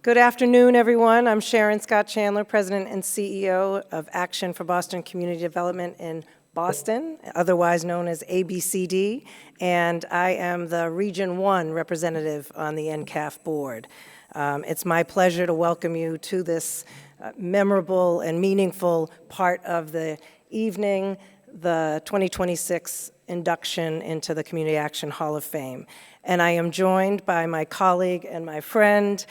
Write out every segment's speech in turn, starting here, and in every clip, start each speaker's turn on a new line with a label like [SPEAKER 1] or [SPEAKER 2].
[SPEAKER 1] Good afternoon, everyone. I'm Sharon Scott Chandler, President and CEO of Action for Boston Community Development in Boston, otherwise known as ABCD, and I am the Region 1 representative on the NCAF board. It's my pleasure to welcome you to this memorable and meaningful part of the evening, the 2026 induction into the Community Action Hall of Fame. And I am joined by my colleague and my friend,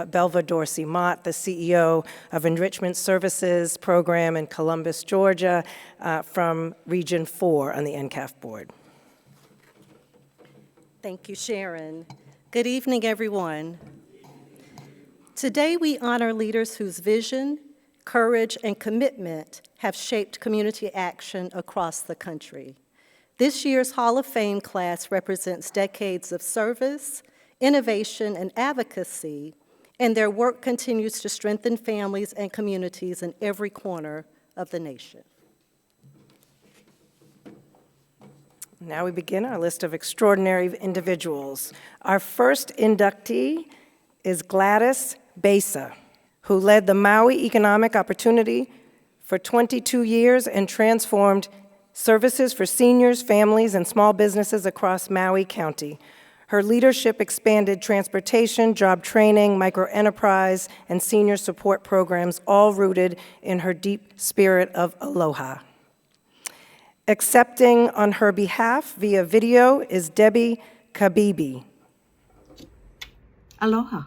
[SPEAKER 1] Belva Dorsey-Mott, the CEO of Enrichment Services Program in Columbus, Georgia, from Region 4 on the NCAF board.
[SPEAKER 2] Thank you, Sharon. Good evening, everyone. Today, we honor leaders whose vision, courage, and commitment have shaped community action across the country. This year's Hall of Fame class represents decades of service, innovation, and advocacy, and their work continues to strengthen families and communities in every corner of the nation.
[SPEAKER 1] Now we begin our list of extraordinary individuals. Our first inductee is Gladys Besa, who led the Maui Economic Opportunity for 22 years and transformed services for seniors, families, and small businesses across Maui County. Her leadership expanded transportation, job training, microenterprise, and senior support programs, all rooted in her deep spirit of aloha. Accepting on her behalf via video is Debbie Kabibi.
[SPEAKER 3] Aloha.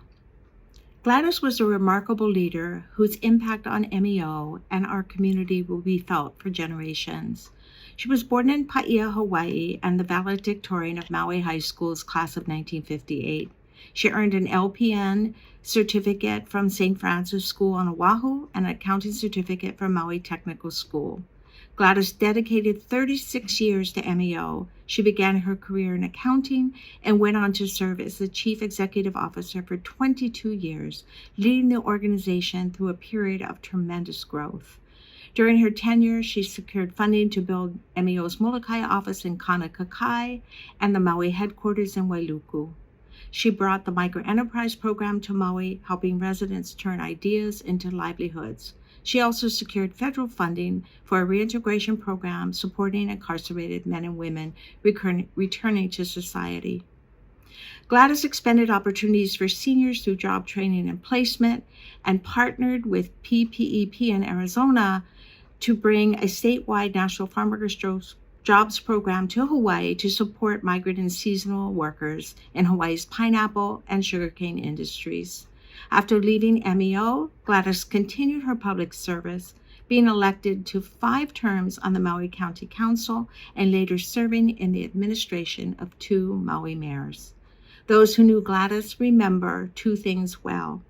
[SPEAKER 3] Gladys was a remarkable leader whose impact on MEO and our community will be felt for generations. She was born in Paia, Hawaii, and the valedictorian of Maui High School's class of 1958. She earned an LPN certificate from St. Francis School on Oahu and an accounting certificate from Maui Technical School. Gladys dedicated 36 years to MEO. She began her career in accounting and went on to serve as the Chief Executive Officer for 22 years, leading the organization through a period of tremendous growth. During her tenure, she secured funding to build MEO's Molokai office in Kanakakai and the Maui headquarters in Wailuku. She brought the microenterprise program to Maui, helping residents turn ideas into livelihoods. She also secured federal funding for a reintegration program supporting incarcerated men and women returning to society. Gladys expanded opportunities for seniors through job training and placement and partnered with PPEP in Arizona to bring a statewide National Farmworkers Jobs program to Hawaii to support migrant and seasonal workers in Hawaii's pineapple and sugarcane industries. After leaving MEO, Gladys continued her public service, being elected to 5 terms on the Maui County Council and later serving in the administration of 2 Maui mayors. Those who knew Gladys remember 2 things well.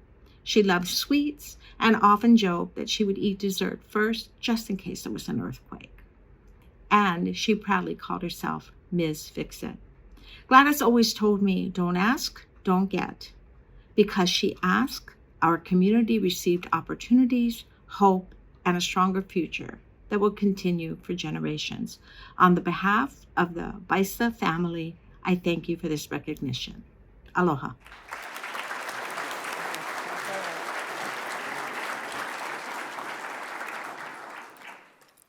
[SPEAKER 3] She loved sweets and often joked that she would eat dessert first just in case there was an earthquake. And she proudly called herself Ms. Fix-It. Gladys always told me, don't ask, don't get. Because she asked, our community received opportunities, hope, and a stronger future that will continue for generations. On the behalf of the Baisa family, I thank you for this recognition. Aloha.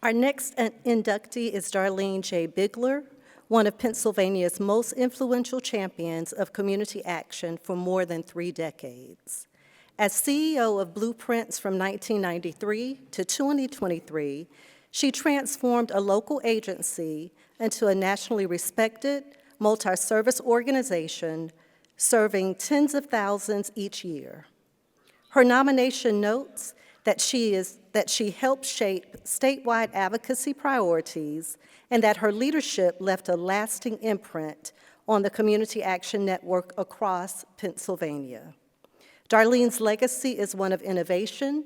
[SPEAKER 2] Our next inductee is Darlene J. Bigler, one of Pennsylvania's most influential champions of community action for more than 3 decades. As CEO of Blueprints from 1993 to 2023, she transformed a local agency into a nationally respected, multi-service organization serving tens of thousands each year. Her nomination notes that she helped shape statewide advocacy priorities and that her leadership left a lasting imprint on the Community Action Network across Pennsylvania. Darlene's legacy is one of innovation,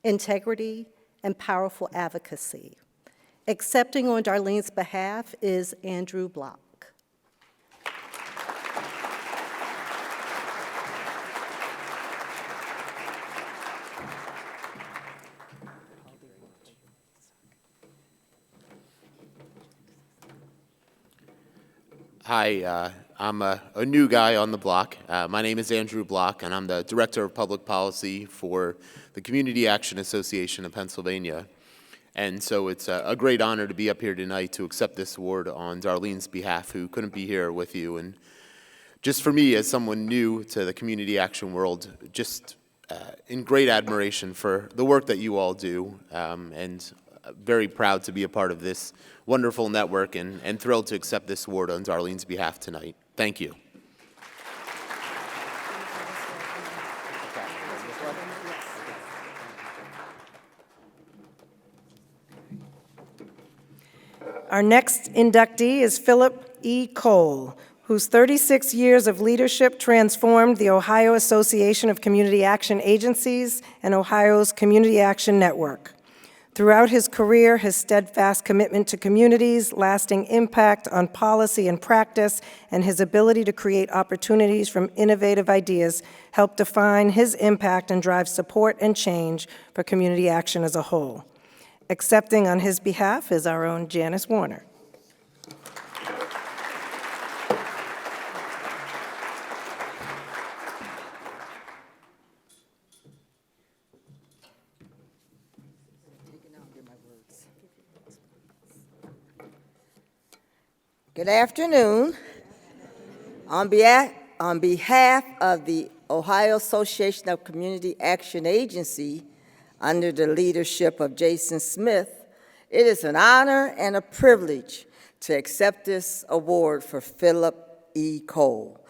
[SPEAKER 2] integrity, and powerful advocacy. Accepting on Darlene's behalf is Andrew Block.
[SPEAKER 4] Hi, I'm a new guy on the block. My name is Andrew Block, and I'm the Director of Public Policy for the Community Action Association of Pennsylvania. And so it's a great honor to be up here tonight to accept this award on Darlene's behalf, who couldn't be here with you. And just for me, as someone new to the community action world, just in great admiration for the work that you all do, and very proud to be a part of this wonderful network, and thrilled to accept this award on Darlene's behalf tonight. Thank you.
[SPEAKER 1] Our next inductee is Philip E. Cole, whose 36 years of leadership transformed the Ohio Association of Community Action Agencies and Ohio's Community Action Network. Throughout his career, his steadfast commitment to communities, lasting impact on policy and practice, and his ability to create opportunities from innovative ideas helped define his impact and drive support and change for community action as a whole. Accepting on his behalf is our own Janice Warner.
[SPEAKER 5] Good afternoon. On behalf of the Ohio Association of Community Action Agency, under the leadership of Jason Smith, it is an honor and a privilege to accept this award for Philip E. Cole.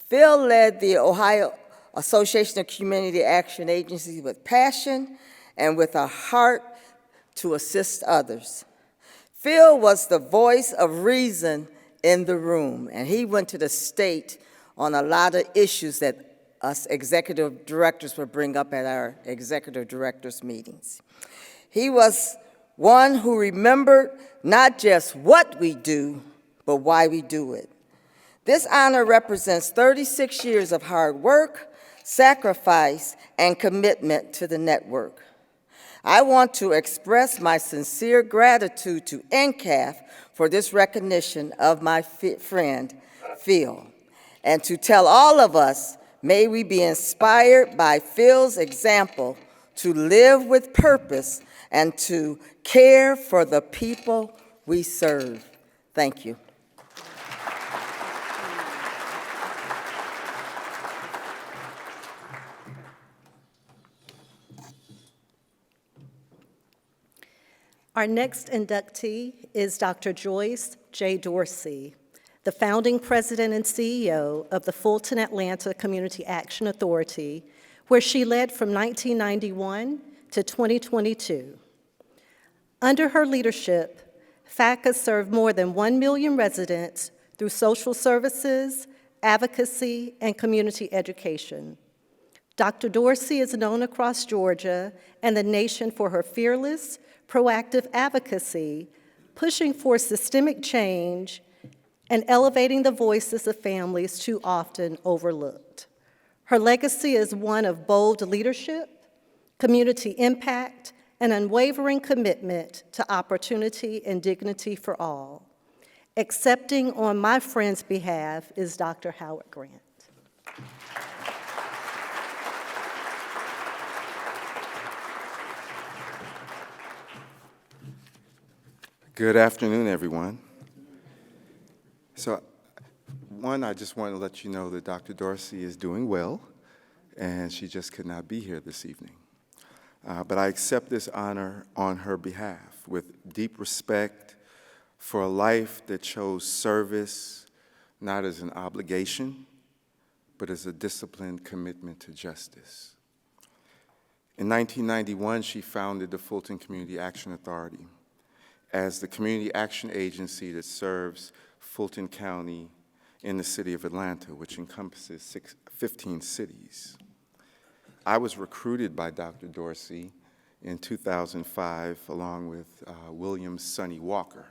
[SPEAKER 5] Phil led the Ohio Association of Community Action Agencies with passion and with a heart to assist others. Phil was the voice of reason in the room, and he went to the state on a lot of issues that us executive directors would bring up at our executive directors meetings. He was one who remembered not just what we do, but why we do it. This honor represents 36 years of hard work, sacrifice, and commitment to the network. I want to express my sincere gratitude to NCAF for this recognition of my friend, Phil, and to tell all of us, may we be inspired by Phil's example to live with purpose and to care for the people we serve. Thank you.
[SPEAKER 2] Our next inductee is Dr. Joyce J. Dorsey, the founding president and CEO of the Fulton Atlanta Community Action Authority, where she led from 1991 to 2022. Under her leadership, FACA served more than 1 million residents through social services, advocacy, and community education. Dr. Dorsey is known across Georgia and the nation for her fearless, proactive advocacy, pushing for systemic change, and elevating the voices of families too often overlooked. Her legacy is one of bold leadership, community impact, and unwavering commitment to opportunity and dignity for all. Accepting on my friend's behalf is Dr. Howard Grant.
[SPEAKER 6] Good afternoon, everyone. So, I just want to let you know that Dr. Dorsey is doing well, and she just could not be here this evening. But I accept this honor on her behalf with deep respect for a life that chose service not as an obligation, but as a disciplined commitment to justice. In 1991, she founded the Fulton Community Action Authority as the community action agency that serves Fulton County in the city of Atlanta, which encompasses 15 cities. I was recruited by Dr. Dorsey in 2005 along with William Sonny Walker.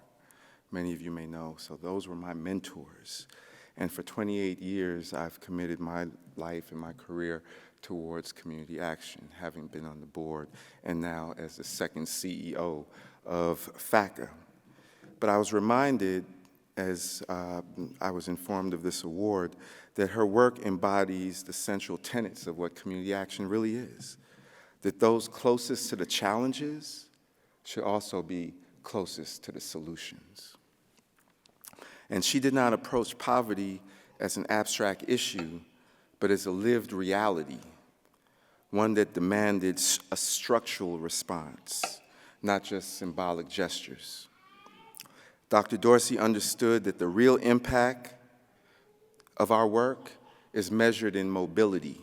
[SPEAKER 6] Many of you may know, so those were my mentors. And for 28 years, I've committed my life and my career towards community action, having been on the board and now as the second CEO of FACA. But I was reminded as I was informed of this award, that her work embodies the central tenets of what community action really is, that those closest to the challenges should also be closest to the solutions. And she did not approach poverty as an abstract issue, but as a lived reality, one that demanded a structural response, not just symbolic gestures. Dr. Dorsey understood that the real impact of our work is measured in mobility,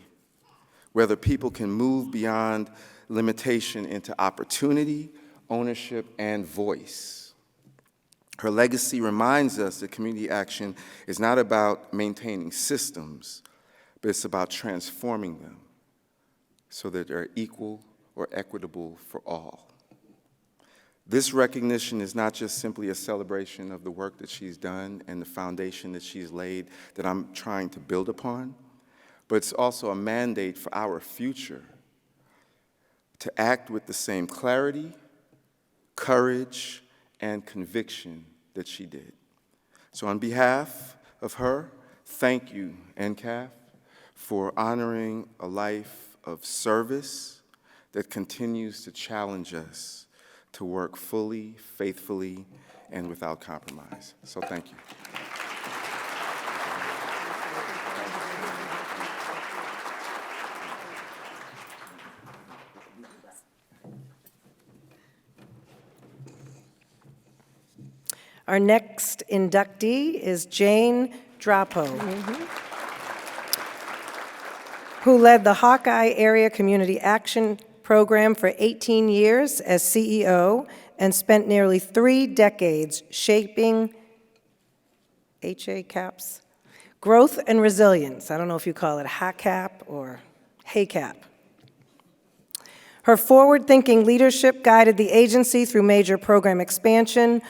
[SPEAKER 6] whether people can move beyond limitation into opportunity, ownership, and voice. Her legacy reminds us that community action is not about maintaining systems, but it's about transforming them so that they're equal or equitable for all. This recognition is not just simply a celebration of the work that she's done and the foundation that she's laid that I'm trying to build upon, but it's also a mandate for our future to act with the same clarity, courage, and conviction that she did. So on behalf of her, thank you, NCAF, for honoring a life of service that continues to challenge us to work fully, faithfully, and without compromise. So thank you.
[SPEAKER 1] Our next inductee is Jane Drapo, who led the Hawkeye Area Community Action Program for 18 years as CEO and spent nearly 3 decades shaping HACAP's growth and resilience. I don't know if you call it HACAP or HACAP. Her forward-thinking leadership guided the agency through major program expansion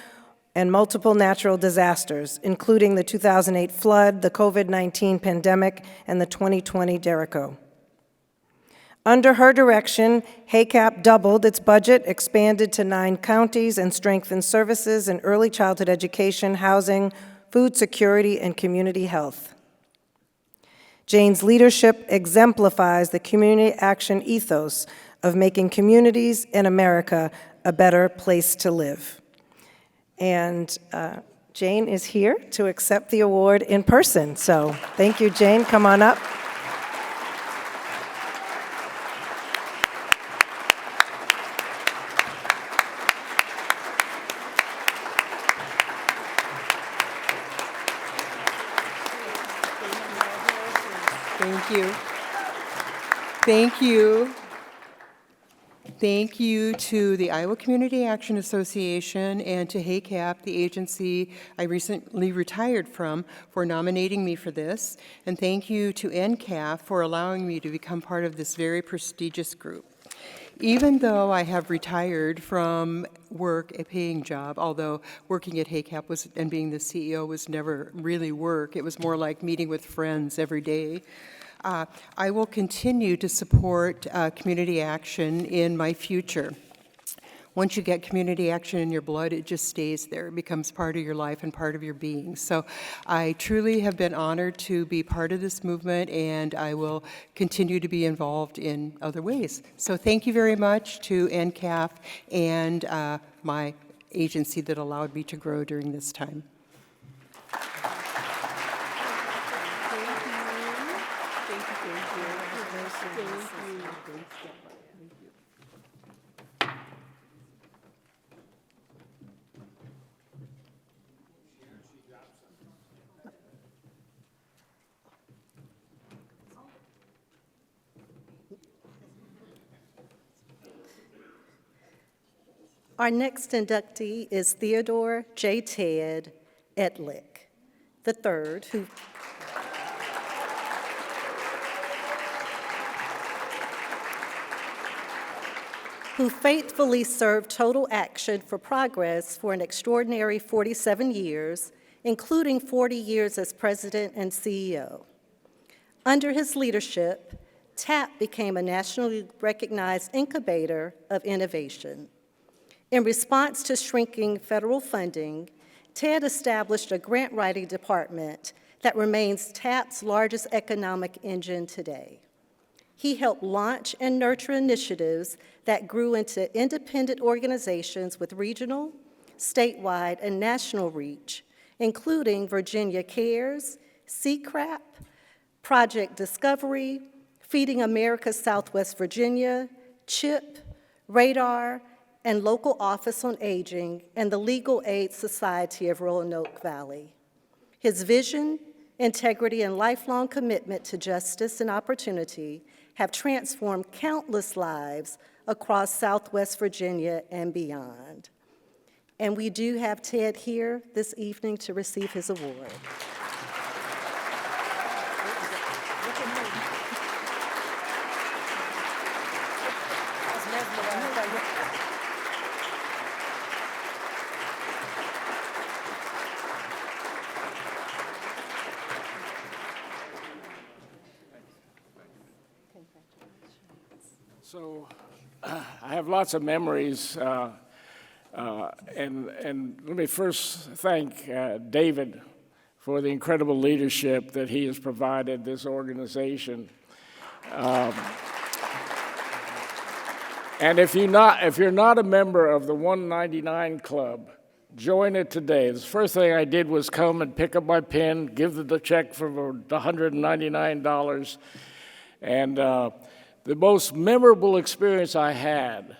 [SPEAKER 1] and multiple natural disasters, including the 2008 flood, the COVID-19 pandemic, and the 2020 derecho. Under her direction, HACAP doubled its budget, expanded to 9 counties, and strengthened services in early childhood education, housing, food security, and community health. Jane's leadership exemplifies the community action ethos of making communities in America a better place to live. And Jane is here to accept the award in person. So thank you, Jane. Come on up.
[SPEAKER 7] Thank you. Thank you. Thank you to the Iowa Community Action Association and to HACAP, the agency I recently retired from, for nominating me for this. And thank you to NCAF for allowing me to become part of this very prestigious group. Even though I have retired from work, a paying job, although working at HACAP and being the CEO was never really work, it was more like meeting with friends every day. I will continue to support community action in my future. Once you get community action in your blood, it just stays there. It becomes part of your life and part of your being. So I truly have been honored to be part of this movement, and I will continue to be involved in other ways. So thank you very much to NCAF and my agency that allowed me to grow during this time.
[SPEAKER 2] Our next inductee is Theodore J. Ted Etlick III, who faithfully served Total Action for Progress for an extraordinary 47 years, including 40 years as president and CEO. Under his leadership, TAP became a nationally recognized incubator of innovation. In response to shrinking federal funding, Ted established a grant writing department that remains TAP's largest economic engine today. He helped launch and nurture initiatives that grew into independent organizations with regional, statewide, and national reach, including Virginia Cares, CCRAP, Project Discovery, Feeding America Southwest Virginia, CHIP, Radar, and Local Office on Aging, and the Legal Aid Society of Roanoke Valley. His vision, integrity, and lifelong commitment to justice and opportunity have transformed countless lives across Southwest Virginia and beyond. And we do have Ted here this evening to receive his award.
[SPEAKER 8] So I have lots of memories, and let me first thank David for the incredible leadership that he has provided this organization. And if you're not a member of the 199 Club, join it today. The first thing I did was come and pick up my pen, give the check for $199, and the most memorable experience I had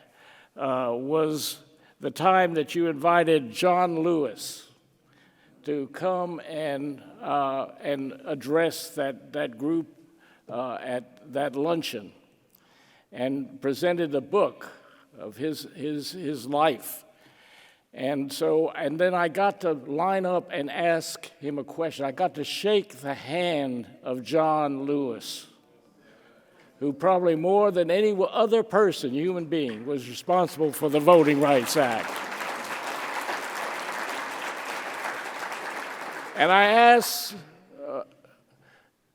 [SPEAKER 8] was the time that you invited John Lewis to come and address that group at that luncheon, and presented a book of his life. And then I got to line up and ask him a question. I got to shake the hand of John Lewis, who probably more than any other person, human being, was responsible for the Voting Rights Act. And I asked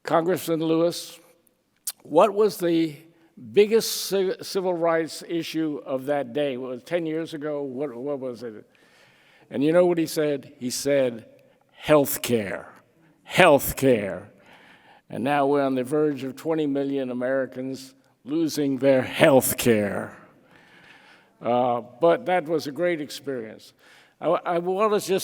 [SPEAKER 8] Congressman Lewis, what was the biggest civil rights issue of that day? Was it 10 years ago? What was it? And you know what he said? He said, health care, health care. And now we're on the verge of 20 million Americans losing their health care. But that was a great experience. I want to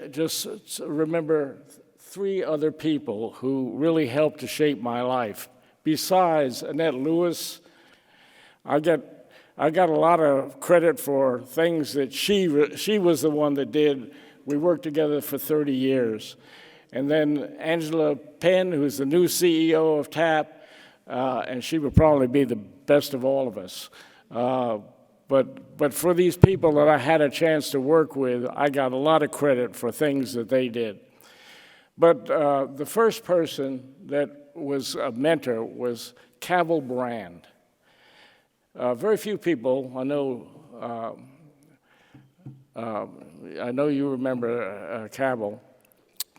[SPEAKER 8] just remember three other people who really helped to shape my life. Besides Annette Lewis, I got a lot of credit for things that she was the one that did. We worked together for 30 years. And then Angela Penn, who's the new CEO of TAP, and she would probably be the best of all of us. But for these people that I had a chance to work with, I got a lot of credit for things that they did. But the first person that was a mentor was Cabell Brand. Very few people, I know you remember Cabell.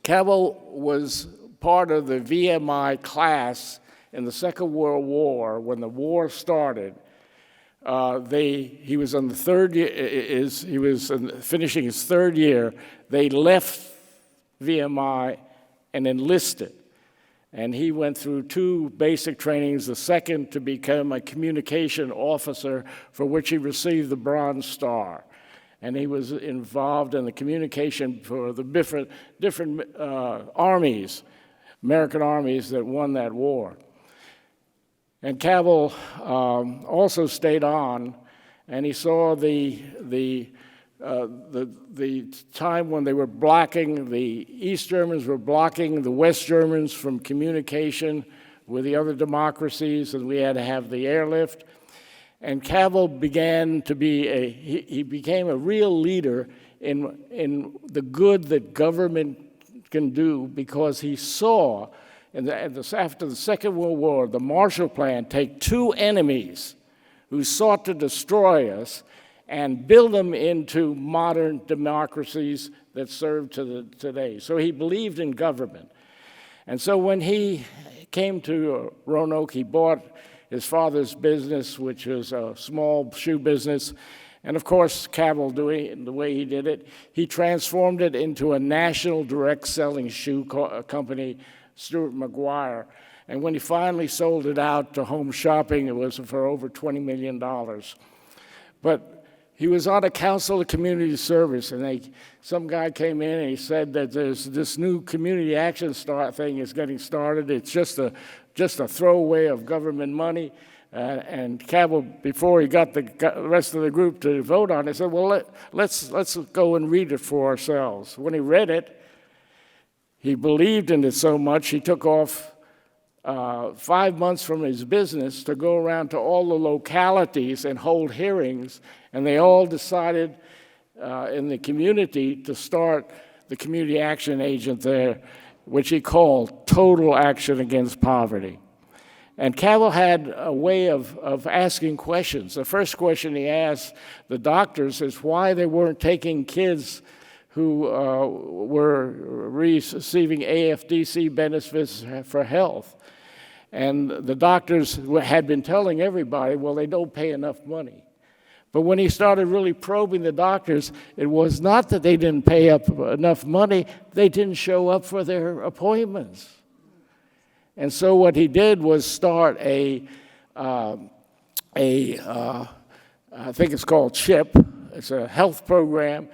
[SPEAKER 8] Cabell was part of the VMI class in the Second World War. When the war started, he was on the third year. He was finishing his third year. They left VMI and enlisted, and he went through two basic trainings. The second to become a communication officer, for which he received the Bronze Star. And he was involved in the communication for the different armies, American armies that won that war. And Cabell also stayed on, and he saw the time when they were blocking, the East Germans were blocking the West Germans from communication with the other democracies, and we had to have the airlift. And Cabell began to be he became a real leader in the good that government can do, because he saw after the Second World War, the Marshall Plan take two enemies who sought to destroy us and build them into modern democracies that serve today. So he believed in government. And so when he came to Roanoke, he bought his father's business, which was a small shoe business, And of course, Cabell, doing the way he did it, he transformed it into a national direct selling shoe company, Stuart McGuire. And when he finally sold it out to Home Shopping, it was for over $20 million. But he was on a council of community service, and some guy came in and he said that there's this new community action thing is getting started. It's just a throwaway of government money. And Cabell, before he got the rest of the group to vote on it, said, well, let's go and read it for ourselves. When he read it, he believed in it so much, he took off 5 months from his business to go around to all the localities and hold hearings, and they all decided in the community to start the community action agent there, which he called Total Action Against Poverty. And Cabell had a way of asking questions. The first question he asked the doctors is why they weren't taking kids who were receiving AFDC benefits for health. And the doctors had been telling everybody, well, they don't pay enough money. But when he started really probing the doctors, it was not that they didn't pay up enough money, they didn't show up for their appointments. And so what he did was start I think it's called CHIP. It's a health program,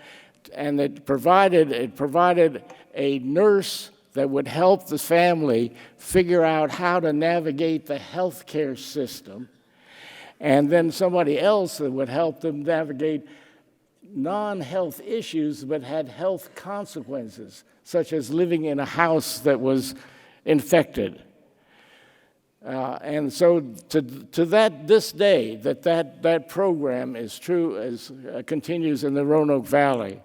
[SPEAKER 8] and it provided a nurse that would help the family figure out how to navigate the healthcare system, and then somebody else that would help them navigate non-health issues but had health consequences, such as living in a house that was infected. And so to this day, that program is true, continues in the Roanoke Valley.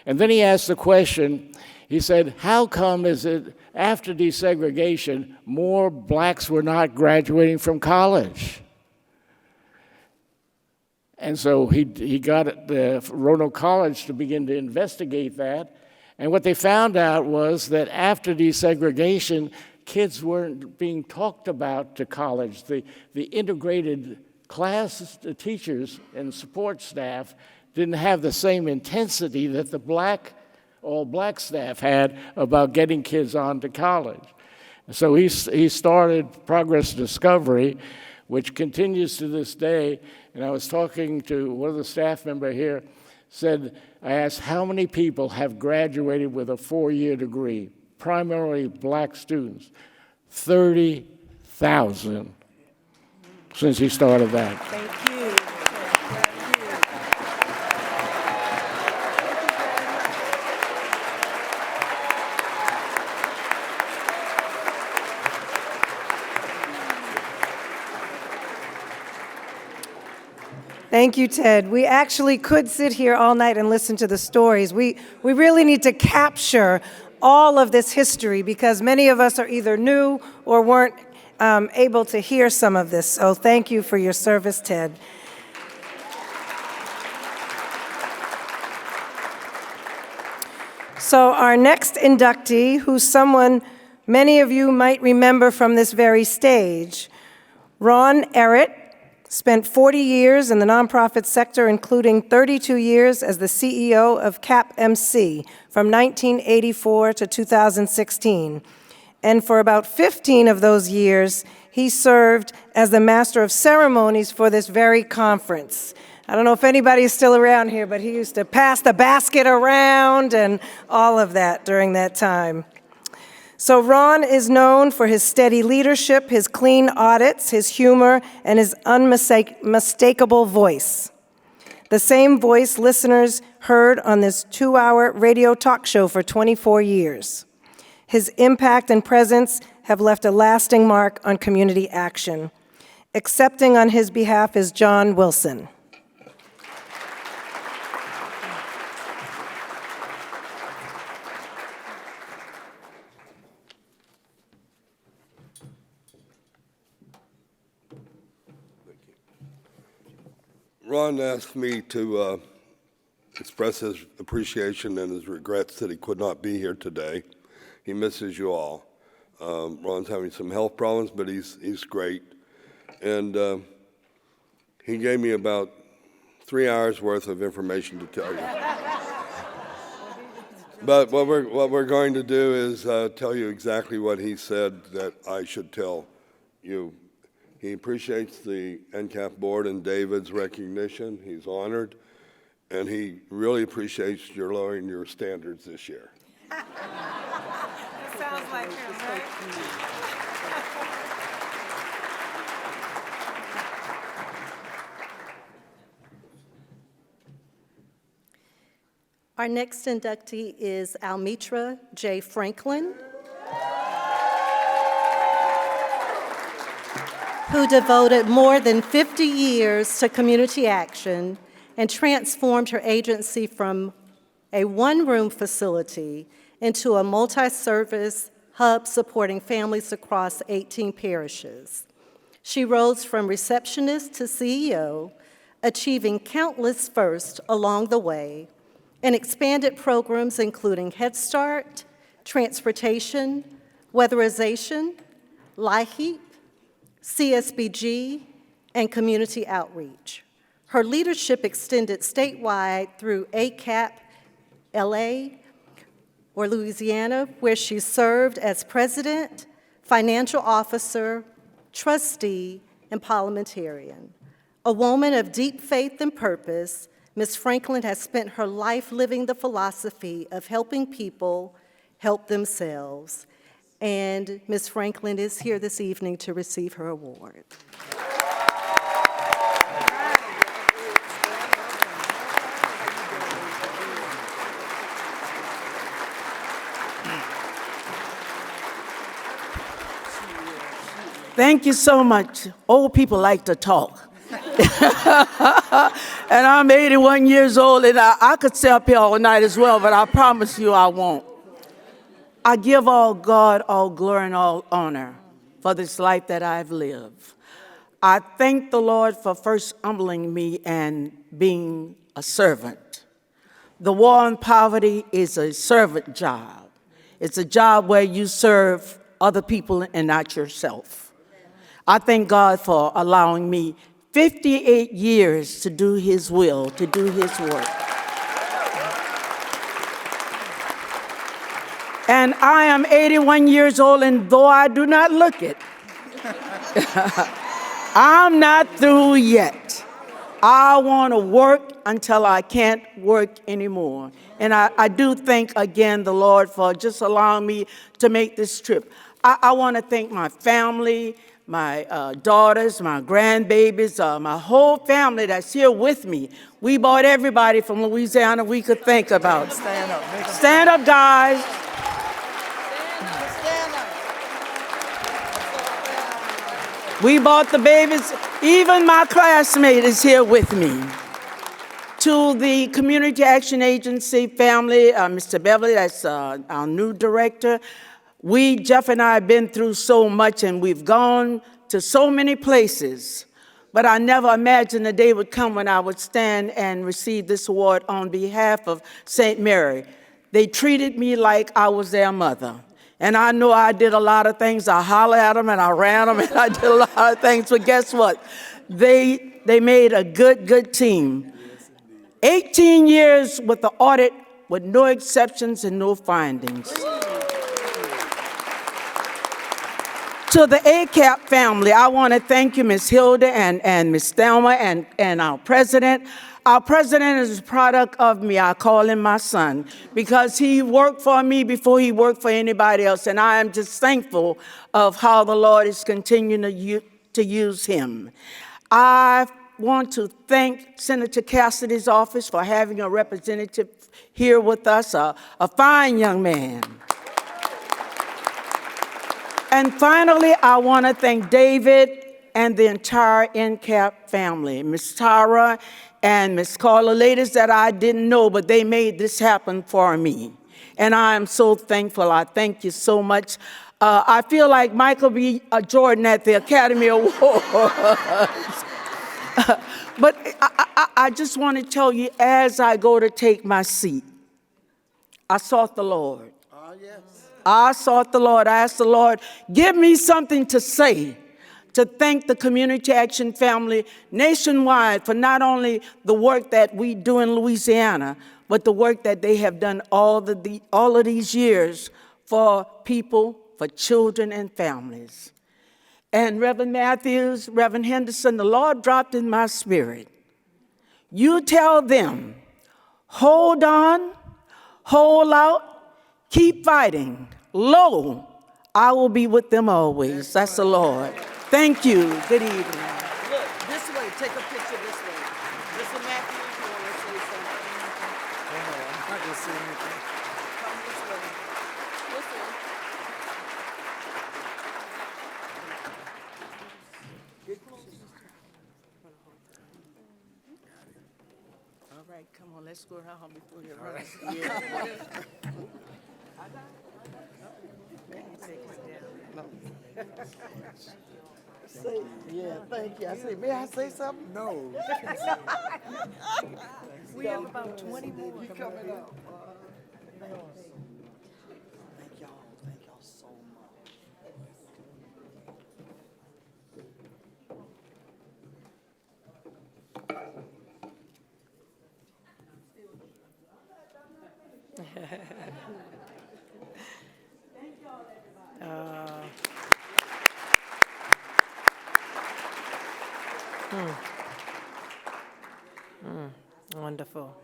[SPEAKER 8] And then he asked the question, he said, how come is it after desegregation, more blacks were not graduating from college? And so he got the Roanoke College to begin to investigate that. And what they found out was that after desegregation, kids weren't being talked about to college. The integrated class teachers and support staff didn't have the same intensity that the all black staff had about getting kids on to college. So he started Progress Discovery, which continues to this day. And I was talking to one of the staff members here, I asked how many people have graduated with a 4-year degree, primarily black students. 30,000 since he started that.
[SPEAKER 1] Thank you. Thank you, Ted. We actually could sit here all night and listen to the stories. We really need to capture all of this history because many of us are either new or weren't able to hear some of this. So thank you for your service, Ted. So our next inductee, who's someone many of you might remember from this very stage, Ron Errett, spent 40 years in the nonprofit sector, including 32 years as the CEO of CAP-MC from 1984 to 2016. And for about 15 of those years, he served as the Master of Ceremonies for this very conference. I don't know if anybody's still around here, but he used to pass the basket around and all of that during that time. So Ron is known for his steady leadership, his clean audits, his humor, and his unmistakable voice. The same voice listeners heard on this 2-hour radio talk show for 24 years. His impact and presence have left a lasting mark on community action. Accepting on his behalf is John Wilson.
[SPEAKER 9] Ron asked me to express his appreciation and his regrets that he could not be here today. He misses you all. Ron's having some health problems, but he's great. And he gave me about 3 hours worth of information to tell you. But what we're going to do is tell you exactly what he said that I should tell you. He appreciates the NCAP board and David's recognition. He's honored, and he really appreciates your lowering your standards this year.
[SPEAKER 1] Sounds like him, right?
[SPEAKER 2] Our next inductee is Almitra J. Franklin, who devoted more than 50 years to community action and transformed her agency from a one-room facility into a multi-service hub supporting families across 18 parishes. She rose from receptionist to CEO, achieving countless firsts along the way, and expanded programs including Head Start, transportation, weatherization, LIHEAP, CSBG, and community outreach. Her leadership extended statewide through ACAP LA or Louisiana, where she served as president, financial officer, trustee, and parliamentarian. A woman of deep faith and purpose, Ms. Franklin has spent her life living the philosophy of helping people help themselves. And Ms. Franklin is here this evening to receive her award.
[SPEAKER 10] Thank you so much. Old people like to talk. And I'm 81 years old, and I could stay up here all night as well, but I promise you I won't. I give all God, all glory, and all honor for this life that I've lived. I thank the Lord for first humbling me and being a servant. The war on poverty is a servant job. It's a job where you serve other people and not yourself. I thank God for allowing me 58 years to do His will, to do His work. And I am 81 years old, and though I do not look it, I'm not through yet. I want to work until I can't work anymore. And I do thank again the Lord for just allowing me to make this trip. I want to thank my family, my daughters, my grandbabies, my whole family that's here with me. We brought everybody from Louisiana we could think about. Stand up. Stand up, guys. We bought the babies. Even my classmate is here with me. To the Community Action Agency family, Mr. Beverly, that's our new director. Jeff and I have been through so much, and we've gone to so many places, but I never imagined the day would come when I would stand and receive this award on behalf of St. Mary. They treated me like I was their mother. And I know I did a lot of things. I hollered at them and I ran them and I did a lot of things, but guess what? They made a good team. 18 years with the audit with no exceptions and no findings. To the ACAP family, I want to thank you, Ms. Hilda and Ms. Thelma and our president. Our president is a product of me. I call him my son because he worked for me before he worked for anybody else, and I am just thankful of how the Lord is continuing to use him. I want to thank Senator Cassidy's office for having a representative here with us, a fine young man. And finally, I want to thank David and the entire NCAP family, Ms. Tara and Ms. Carla, ladies that I didn't know, but they made this happen for me. And I am so thankful. I thank you so much. I feel like Michael B. Jordan at the Academy Awards. But I just want to tell you, as I go to take my seat, I sought the Lord. I sought the Lord. I asked the Lord, give me something to say to thank the Community Action family nationwide for not only the work that we do in Louisiana, but the work that they have done all of these years for people, for children and families. And Reverend Matthews, Reverend Henderson, the Lord dropped in my spirit. You tell them, hold on, hold out, keep fighting. Lo, I will be with them always. That's the Lord. Thank you. Good evening. Look, this way. Take a picture this way. Mr. Matthews, you want to say something? I'm not going to say anything. Come this way. This way. Get close. All right, come on. Let's go around before you run. Yeah, thank you. I say, may I say something? No. We have about 20 more. You coming up. Thank y'all. Thank y'all so much.
[SPEAKER 1] Wonderful.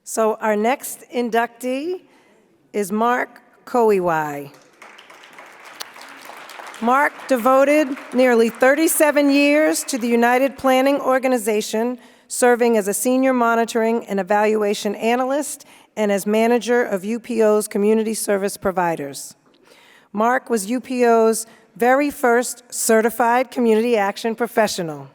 [SPEAKER 1] So our next inductee is Mark Koiwai. Mark devoted nearly 37 years to the United Planning Organization, serving as a senior monitoring and evaluation analyst and as manager of UPO's community service providers. Mark was UPO's very first certified community action professional,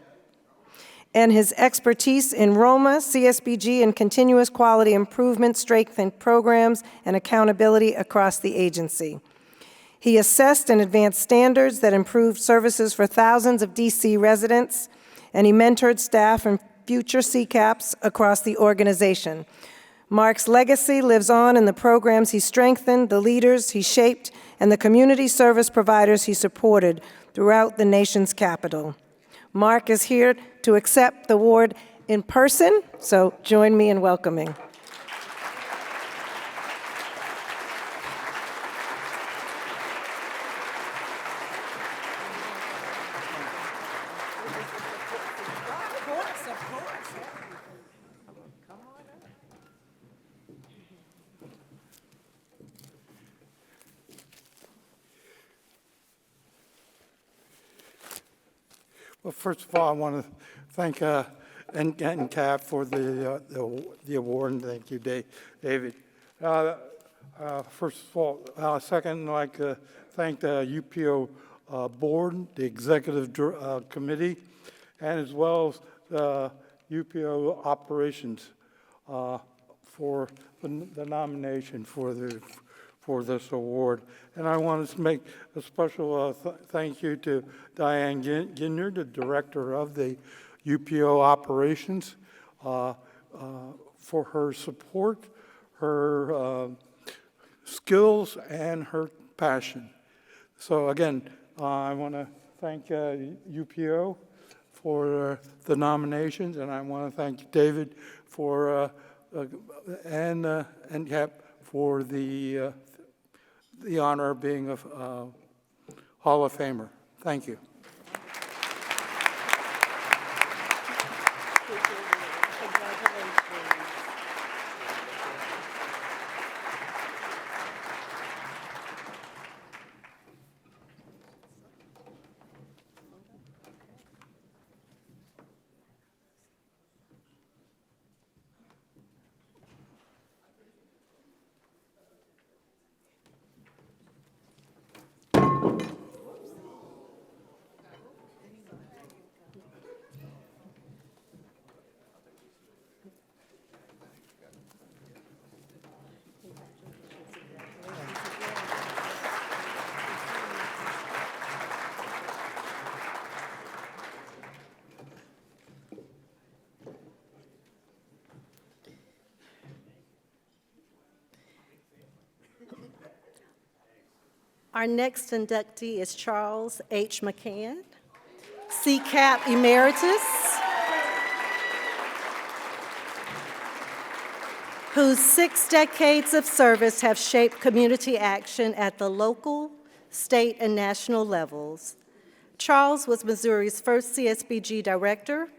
[SPEAKER 1] and his expertise in Roma, CSBG, and continuous quality improvement strengthened programs and accountability across the agency. He assessed and advanced standards that improved services for thousands of DC residents, and he mentored staff and future CCAPs across the organization. Mark's legacy lives on in the programs he strengthened, the leaders he shaped, and the community service providers he supported throughout the nation's capital. Mark is here to accept the award in person, so join me in welcoming.
[SPEAKER 11] Well, first of all, I want to thank NCAP for the award, and thank you, David. First of all, second, I'd like to thank the UPO board, the executive committee, and as well as the UPO operations for the nomination for this award. And I want to make a special thank you to Diane Ginyer, the director of the UPO operations, for her support, her skills, and her passion. So again, I want to thank UPO for the nominations, and I want to thank David for and Cap for the honor of being a Hall of Famer. Thank you.
[SPEAKER 2] Our next inductee is Charles H. McCann, CCAP Emeritus, whose 6 decades of service have shaped community action at the local, state, and national levels. Charles was Missouri's first CSBG director,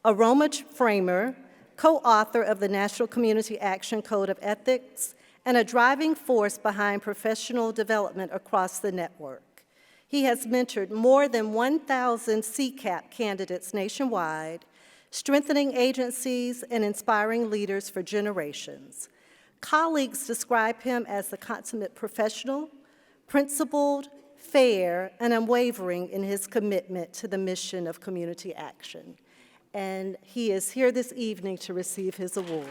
[SPEAKER 2] aroma framer, co-author of the National Community Action Code of Ethics, and a driving force behind professional development across the network. He has mentored more than 1,000 CCAP candidates nationwide, strengthening agencies and inspiring leaders for generations. Colleagues describe him as the consummate professional, principled, fair, and unwavering in his commitment to the mission of community action. And he is here this evening to receive his award.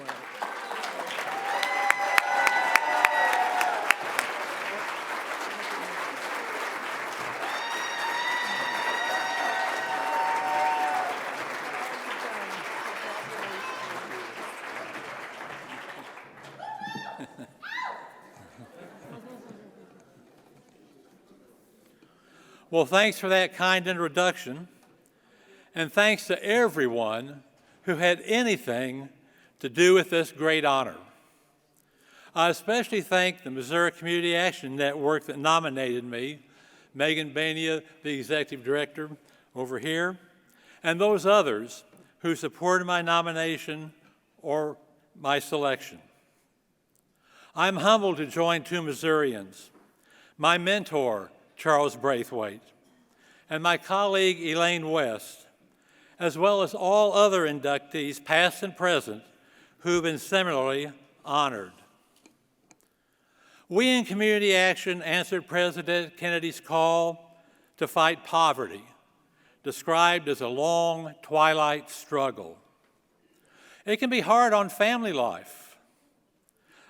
[SPEAKER 12] Well, thanks for that kind introduction, and thanks to everyone who had anything to do with this great honor. I especially thank the Missouri Community Action Network that nominated me, Megan Bania, the executive director over here, and those others who supported my nomination or my selection. I'm humbled to join 2 Missourians, my mentor, Charles Braithwaite, and my colleague, Elaine West, as well as all other inductees, past and present, who've been similarly honored. We in Community Action answered President Kennedy's call to fight poverty, described as a long twilight struggle. It can be hard on family life.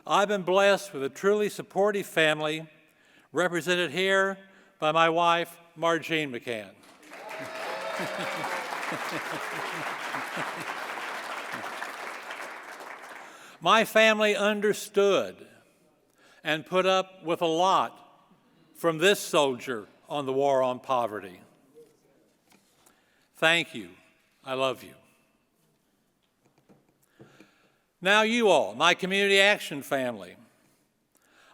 [SPEAKER 12] I've been blessed with a truly supportive family represented here by my wife, Margene McCann. My family understood and put up with a lot from this soldier on the war on poverty. Thank you. I love you. Now you all, my community action family.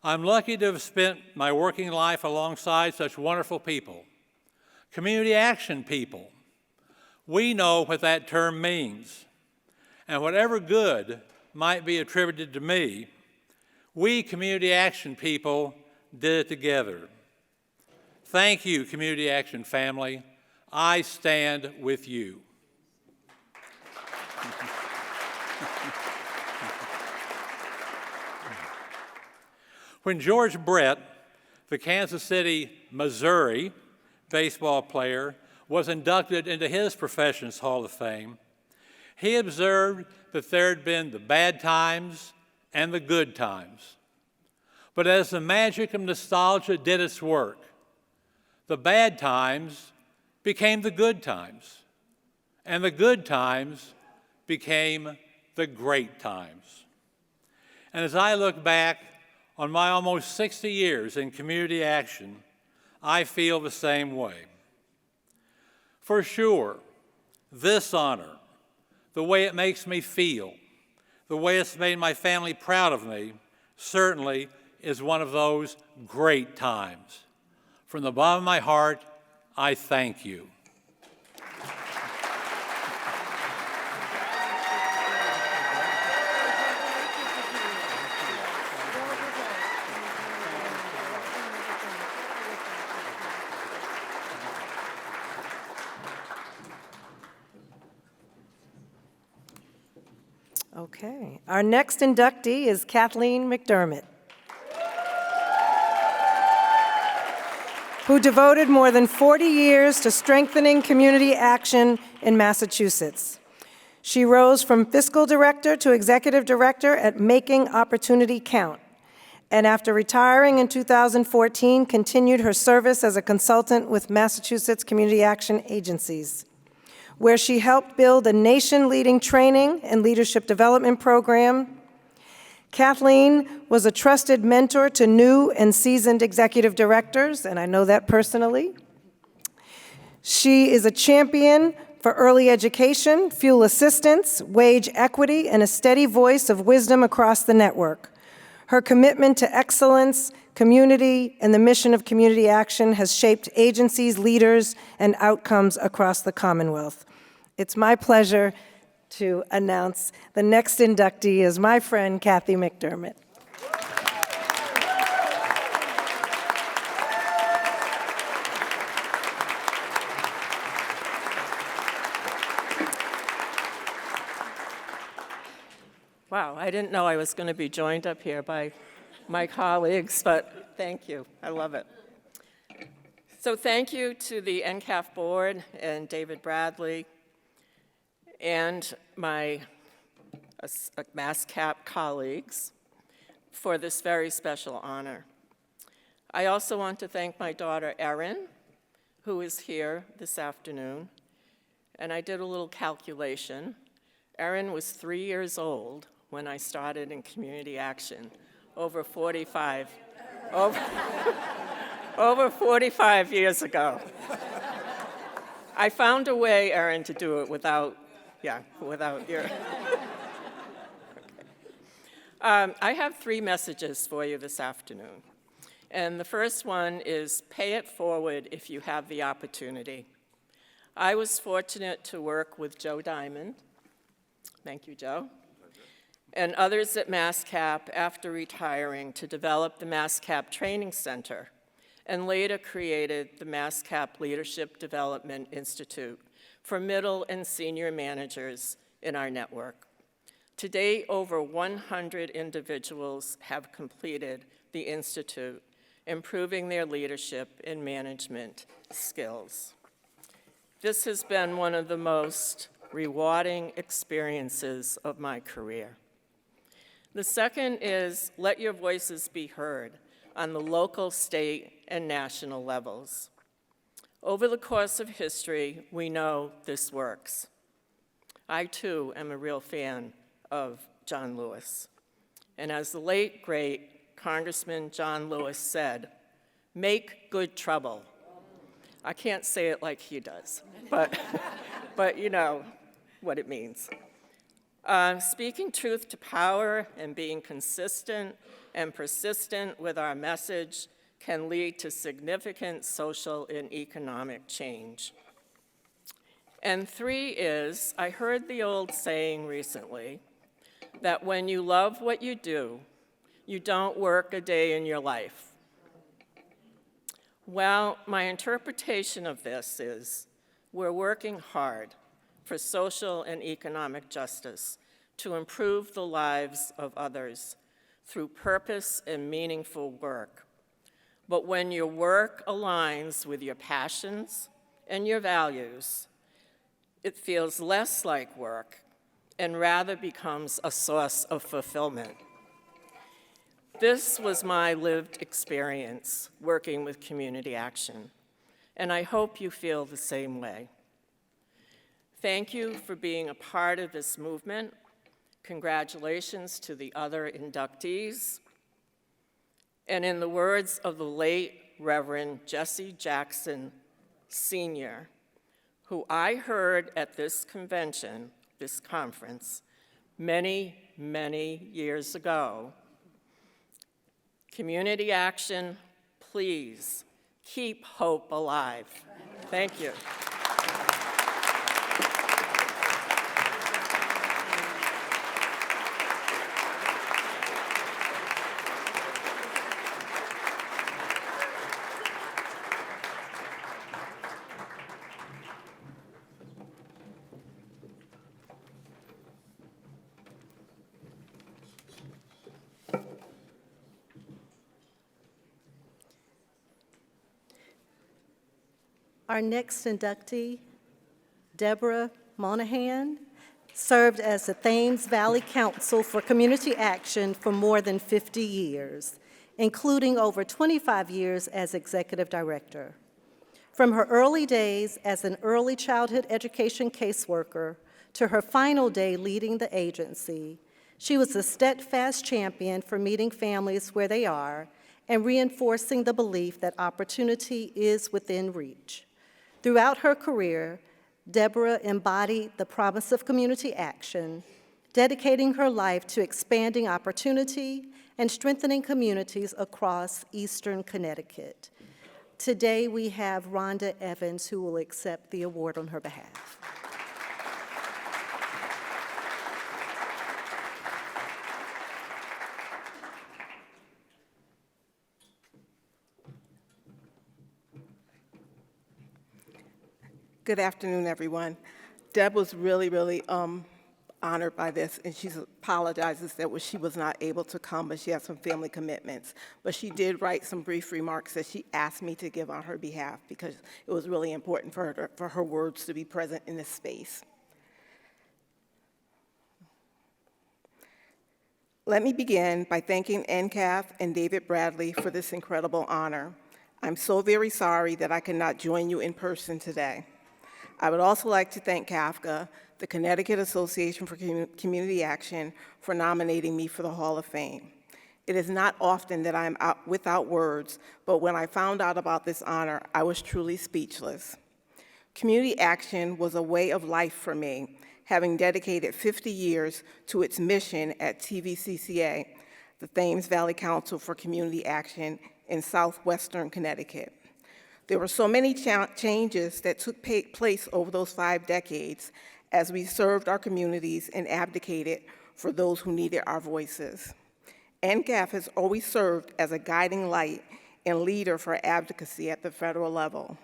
[SPEAKER 12] I'm lucky to have spent my working life alongside such wonderful people. Community action people. We know what that term means. And whatever good might be attributed to me, we community action people did it together. Thank you, community action family. I stand with you. When George Brett, the Kansas City, Missouri baseball player, was inducted into his profession's Hall of Fame, he observed that there had been the bad times and the good times. But as the magic of nostalgia did its work, the bad times became the good times, and the good times became the great times. And as I look back on my almost 60 years in community action, I feel the same way. For sure, this honor, the way it makes me feel, the way it's made my family proud of me, certainly is one of those great times. From the bottom of my heart, I thank you.
[SPEAKER 1] Okay. Our next inductee is Kathleen McDermott, who devoted more than 40 years to strengthening community action in Massachusetts. She rose from fiscal director to executive director at Making Opportunity Count, and after retiring in 2014, continued her service as a consultant with Massachusetts Community Action Agencies, where she helped build a nation-leading training and leadership development program. Kathleen was a trusted mentor to new and seasoned executive directors, and I know that personally. She is a champion for early education, fuel assistance, wage equity, and a steady voice of wisdom across the network. Her commitment to excellence, community, and the mission of community action has shaped agencies, leaders, and outcomes across the Commonwealth. It's my pleasure to announce the next inductee is my friend, Kathy McDermott.
[SPEAKER 13] Wow, I didn't know I was going to be joined up here by my colleagues, but thank you. I love it. So thank you to the NCAF board and David Bradley and my MASCAP colleagues for this very special honor. I also want to thank my daughter, Erin, who is here this afternoon. And I did a little calculation. Erin was 3 years old when I started in community action over 45 years ago. I found a way, Erin, to do it without your... I have 3 messages for you this afternoon. And the first one is pay it forward if you have the opportunity. I was fortunate to work with Joe Diamond. Thank you, Joe. And others at MASCAP after retiring to develop the MASCAP Training Center and later created the MASCAP Leadership Development Institute for middle and senior managers in our network. To date, over 100 individuals have completed the Institute, improving their leadership and management skills. This has been one of the most rewarding experiences of my career. The second is let your voices be heard on the local, state, and national levels. Over the course of history, we know this works. I, too, am a real fan of John Lewis. And as the late, great Congressman John Lewis said, make good trouble. I can't say it like he does, but you know what it means. Speaking truth to power and being consistent and persistent with our message can lead to significant social and economic change. And 3 is, I heard the old saying recently, that when you love what you do, you don't work a day in your life. Well, my interpretation of this is we're working hard for social and economic justice to improve the lives of others through purpose and meaningful work. But when your work aligns with your passions and your values, it feels less like work and rather becomes a source of fulfillment. This was my lived experience working with community action, and I hope you feel the same way. Thank you for being a part of this movement. Congratulations to the other inductees. And in the words of the late Reverend Jesse Jackson, Sr., who I heard at this convention, this conference, many, many years ago, community action, please keep hope alive. Thank you.
[SPEAKER 2] Our next inductee, Deborah Monahan, served as the Thames Valley Council for Community Action for more than 50 years, including over 25 years as executive director. From her early days as an early childhood education caseworker to her final day leading the agency, She was a steadfast champion for meeting families where they are and reinforcing the belief that opportunity is within reach. Throughout her career, Deborah embodied the promise of community action, dedicating her life to expanding opportunity and strengthening communities across Eastern Connecticut. Today, we have Rhonda Evans, who will accept the award on her behalf.
[SPEAKER 14] Good afternoon, everyone. Deb was really honored by this, and she apologizes that she was not able to come, but she has some family commitments. But she did write some brief remarks that she asked me to give on her behalf because it was really important for her words to be present in this space. Let me begin by thanking NCAF and David Bradley for this incredible honor. I'm so very sorry that I could not join you in person today. I would also like to thank CAFCA, the Connecticut Association for Community Action, for nominating me for the Hall of Fame. It is not often that I am without words, but when I found out about this honor, I was truly speechless. Community action was a way of life for me, having dedicated 50 years to its mission at TVCCA, the Thames Valley Council for Community Action in southwestern Connecticut. There were so many changes that took place over those 5 decades as we served our communities and advocated for those who needed our voices. NCAF has always served as a guiding light and leader for advocacy at the federal level.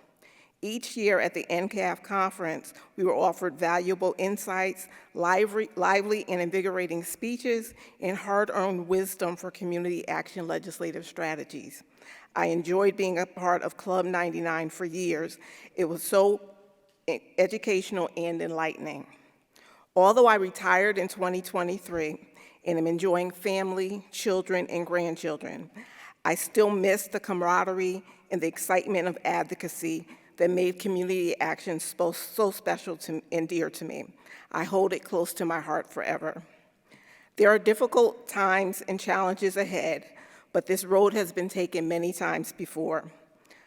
[SPEAKER 14] Each year at the NCAF conference, we were offered valuable insights, lively and invigorating speeches, and hard-earned wisdom for community action legislative strategies. I enjoyed being a part of Club 99 for years. It was so educational and enlightening. Although I retired in 2023 and am enjoying family, children, and grandchildren, I still miss the camaraderie and the excitement of advocacy that made community action so special and dear to me. I hold it close to my heart forever. There are difficult times and challenges ahead, but this road has been taken many times before.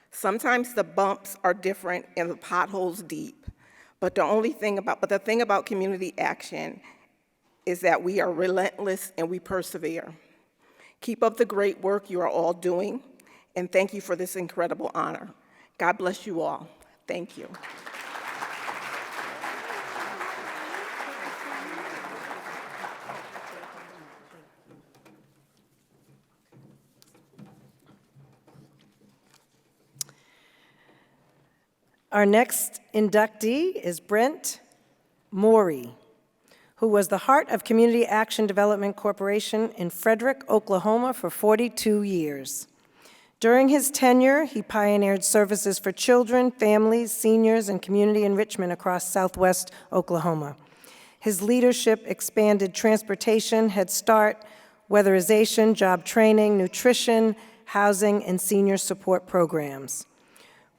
[SPEAKER 14] Sometimes the bumps are different and the potholes deep, but the thing about community action is that we are relentless and we persevere. Keep up the great work you are all doing, and thank you for this incredible honor. God bless you all. Thank you.
[SPEAKER 1] Our next inductee is Brent Morey, who was the heart of Community Action Development Corporation in Frederick, Oklahoma for 42 years. During his tenure, he pioneered services for children, families, seniors, and community enrichment across southwest Oklahoma. His leadership expanded transportation, Head Start, weatherization, job training, nutrition, housing, and senior support programs.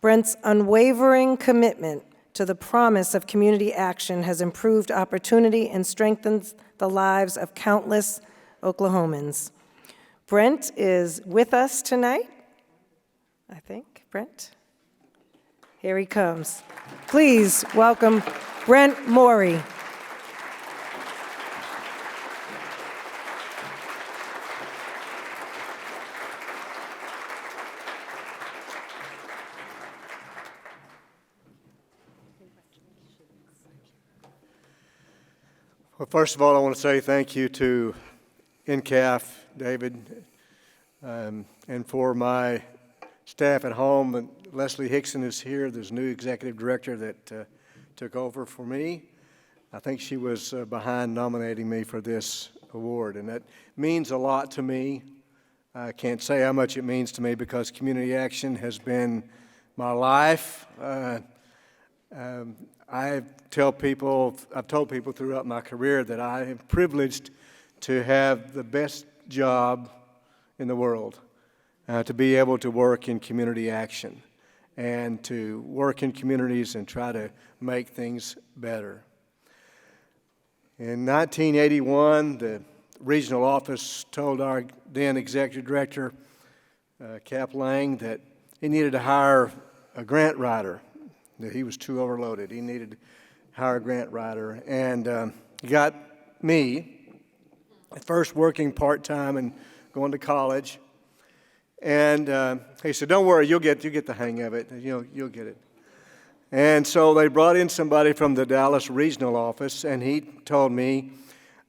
[SPEAKER 1] Brent's unwavering commitment to the promise of community action has improved opportunity and strengthened the lives of countless Oklahomans. Brent is with us tonight, I think. Brent? Here he comes. Please welcome Brent Morey.
[SPEAKER 15] Well, first of all, I want to say thank you to NCAF, David, and for my staff at home. And Leslie Hickson is here, this new executive director that took over for me. I think she was behind nominating me for this award, and that means a lot to me. I can't say how much it means to me because community action has been my life. I've told people throughout my career that I am privileged to have the best job in the world, to be able to work in community action and to work in communities and try to make things better. In 1981, the regional office told our then executive director, Cap Lang, that he needed to hire a grant writer, that he was too overloaded. He needed to hire a grant writer. And he got me, at first working part-time and going to college. And he said, don't worry, you'll get the hang of it. You'll get it. And so they brought in somebody from the Dallas regional office, and he told me,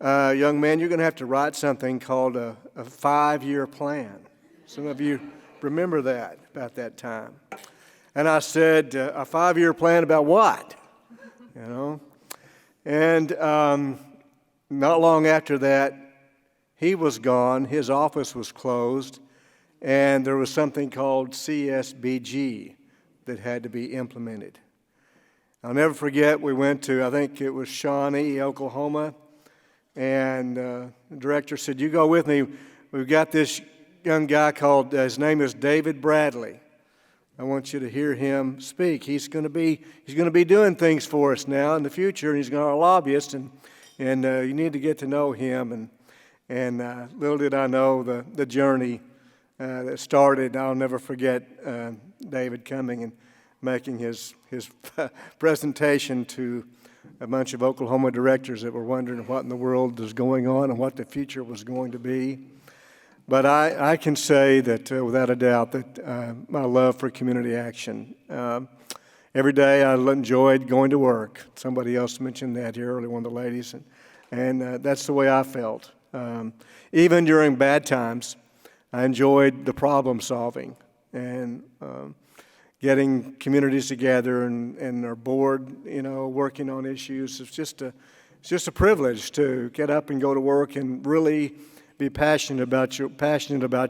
[SPEAKER 15] young man, you're going to have to write something called a 5-year plan. Some of you remember that, about that time. And I said, a 5-year plan about what? And not long after that, he was gone, his office was closed, and there was something called CSBG that had to be implemented. I'll never forget, we went to, I think it was Shawnee, Oklahoma, and the director said, you go with me. We've got this young guy called, his name is David Bradley. I want you to hear him speak. He's going to be doing things for us now in the future, and he's going to be our lobbyist, and you need to get to know him. And little did I know the journey that started. I'll never forget David coming and making his presentation to a bunch of Oklahoma directors that were wondering what in the world was going on and what the future was going to be. But I can say that without a doubt that my love for community action. Every day I enjoyed going to work. Somebody else mentioned that here earlier, one of the ladies, and that's the way I felt. Even during bad times, I enjoyed the problem solving and getting communities together and our board, working on issues. It's just a privilege to get up and go to work and really be passionate about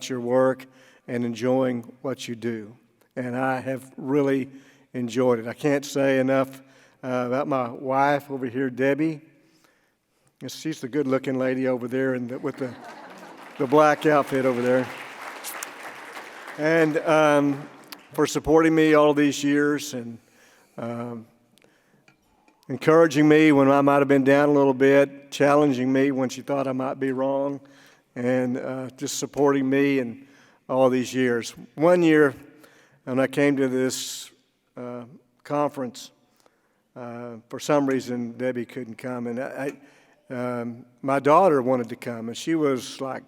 [SPEAKER 15] your work and enjoying what you do. And I have really enjoyed it. I can't say enough about my wife over here, Debbie. She's the good-looking lady over there with the black outfit over there. And for supporting me all these years and encouraging me when I might have been down a little bit, challenging me when she thought I might be wrong, and just supporting me in all these years. One year, when I came to this conference, for some reason Debbie couldn't come, and my daughter wanted to come, and she was like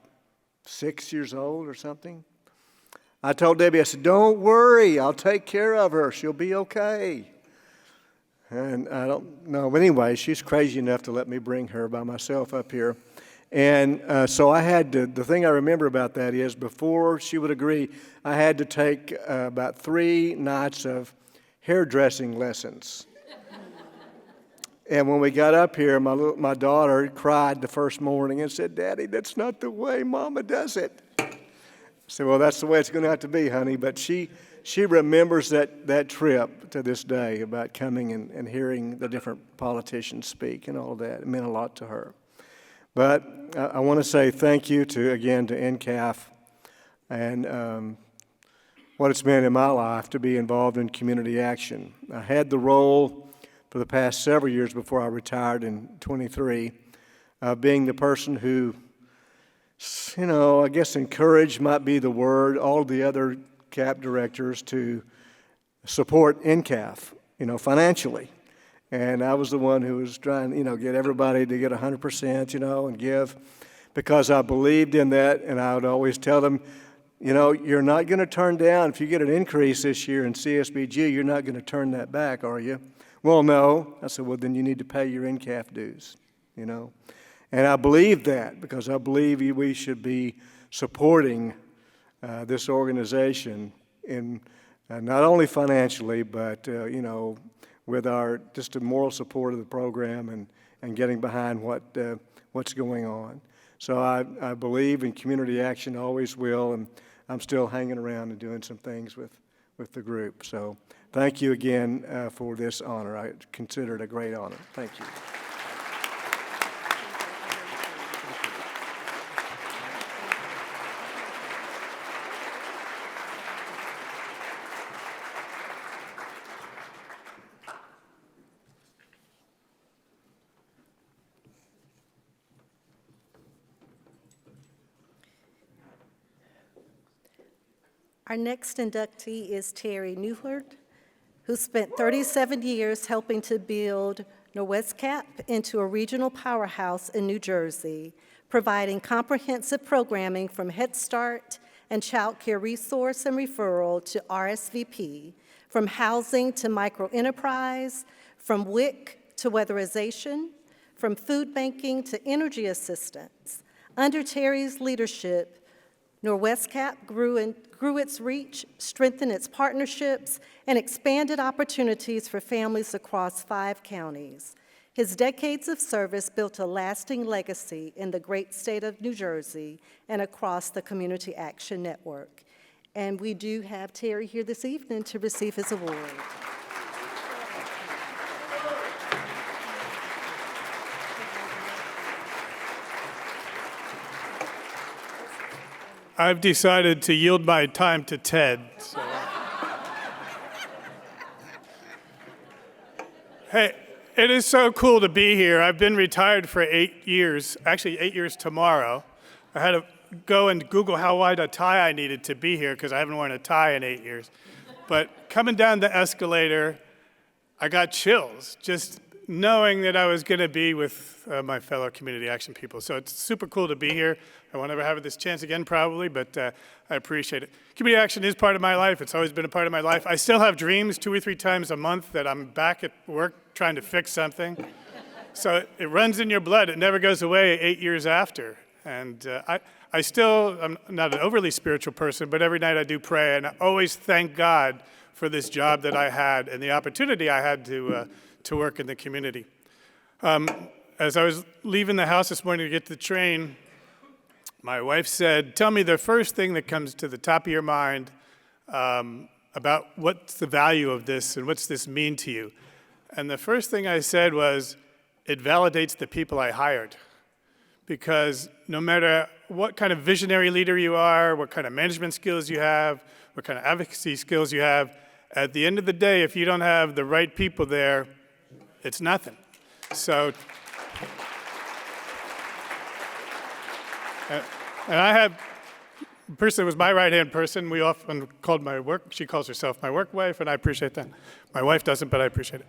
[SPEAKER 15] 6 years old or something. I told Debbie, I said, don't worry, I'll take care of her. She'll be okay. And I don't know. But anyway, she's crazy enough to let me bring her by myself up here. And so I had to, the thing I remember about that is before she would agree, I had to take about 3 nights of hairdressing lessons. And when we got up here, my daughter cried the first morning and said, Daddy, that's not the way Mama does it. I said, well, that's the way it's going to have to be, honey. But she remembers that trip to this day about coming and hearing the different politicians speak and all that. It meant a lot to her. But I want to say thank you to NCAF and what it's meant in my life to be involved in community action. I had the role for the past several years before I retired in 23 of being the person who, I guess encourage might be the word, all the other CAP directors to support NCAF, financially. And I was the one who was trying, get everybody to get 100%, and give, because I believed in that, and I would always tell them, you're not going to turn down, if you get an increase this year in CSBG, you're not going to turn that back, are you? Well, no. I said, well, then you need to pay your NCAF dues, And I believe that because I believe we should be supporting this organization in not only financially, but, with our just a moral support of the program and getting behind what's going on. So I believe in community action, always will, and I'm still hanging around and doing some things with the group. So thank you again for this honor. I consider it a great honor. Thank you.
[SPEAKER 2] Our next inductee is Terry Newhart, who spent 37 years helping to build Norwestcap into a regional powerhouse in New Jersey, providing comprehensive programming from Head Start and child care resource and referral to RSVP, from housing to microenterprise, from WIC to weatherization, from food banking to energy assistance. Under Terry's leadership, Norwestcap grew its reach, strengthened its partnerships, and expanded opportunities for families across 5 counties. His decades of service built a lasting legacy in the great state of New Jersey and across the Community Action Network. And we do have Terry here this evening to receive his award.
[SPEAKER 16] I've decided to yield my time to Ted. So. Hey, it is so cool to be here. I've been retired for 8 years, actually 8 years tomorrow. I had to go and Google how wide a tie I needed to be here because I haven't worn a tie in 8 years. But coming down the escalator, I got chills just knowing that I was going to be with my fellow community action people. So it's super cool to be here. I won't ever have this chance again probably, but I appreciate it. Community action is part of my life. It's always been a part of my life. I still have dreams 2 or 3 times a month that I'm back at work trying to fix something. So it runs in your blood. It never goes away 8 years after. And I'm not an overly spiritual person, but every night I do pray, and I always thank God for this job that I had and the opportunity I had to work in the community. As I was leaving the house this morning to get to the train, my wife said, tell me the first thing that comes to the top of your mind about what's the value of this and what's this mean to you. And the first thing I said was, it validates the people I hired. Because no matter what kind of visionary leader you are, what kind of management skills you have, what kind of advocacy skills you have, at the end of the day, if you don't have the right people there, it's nothing. So, and I have a person that was my right-hand person. We often called my work, she calls herself my work wife, and I appreciate that. My wife doesn't, but I appreciate it.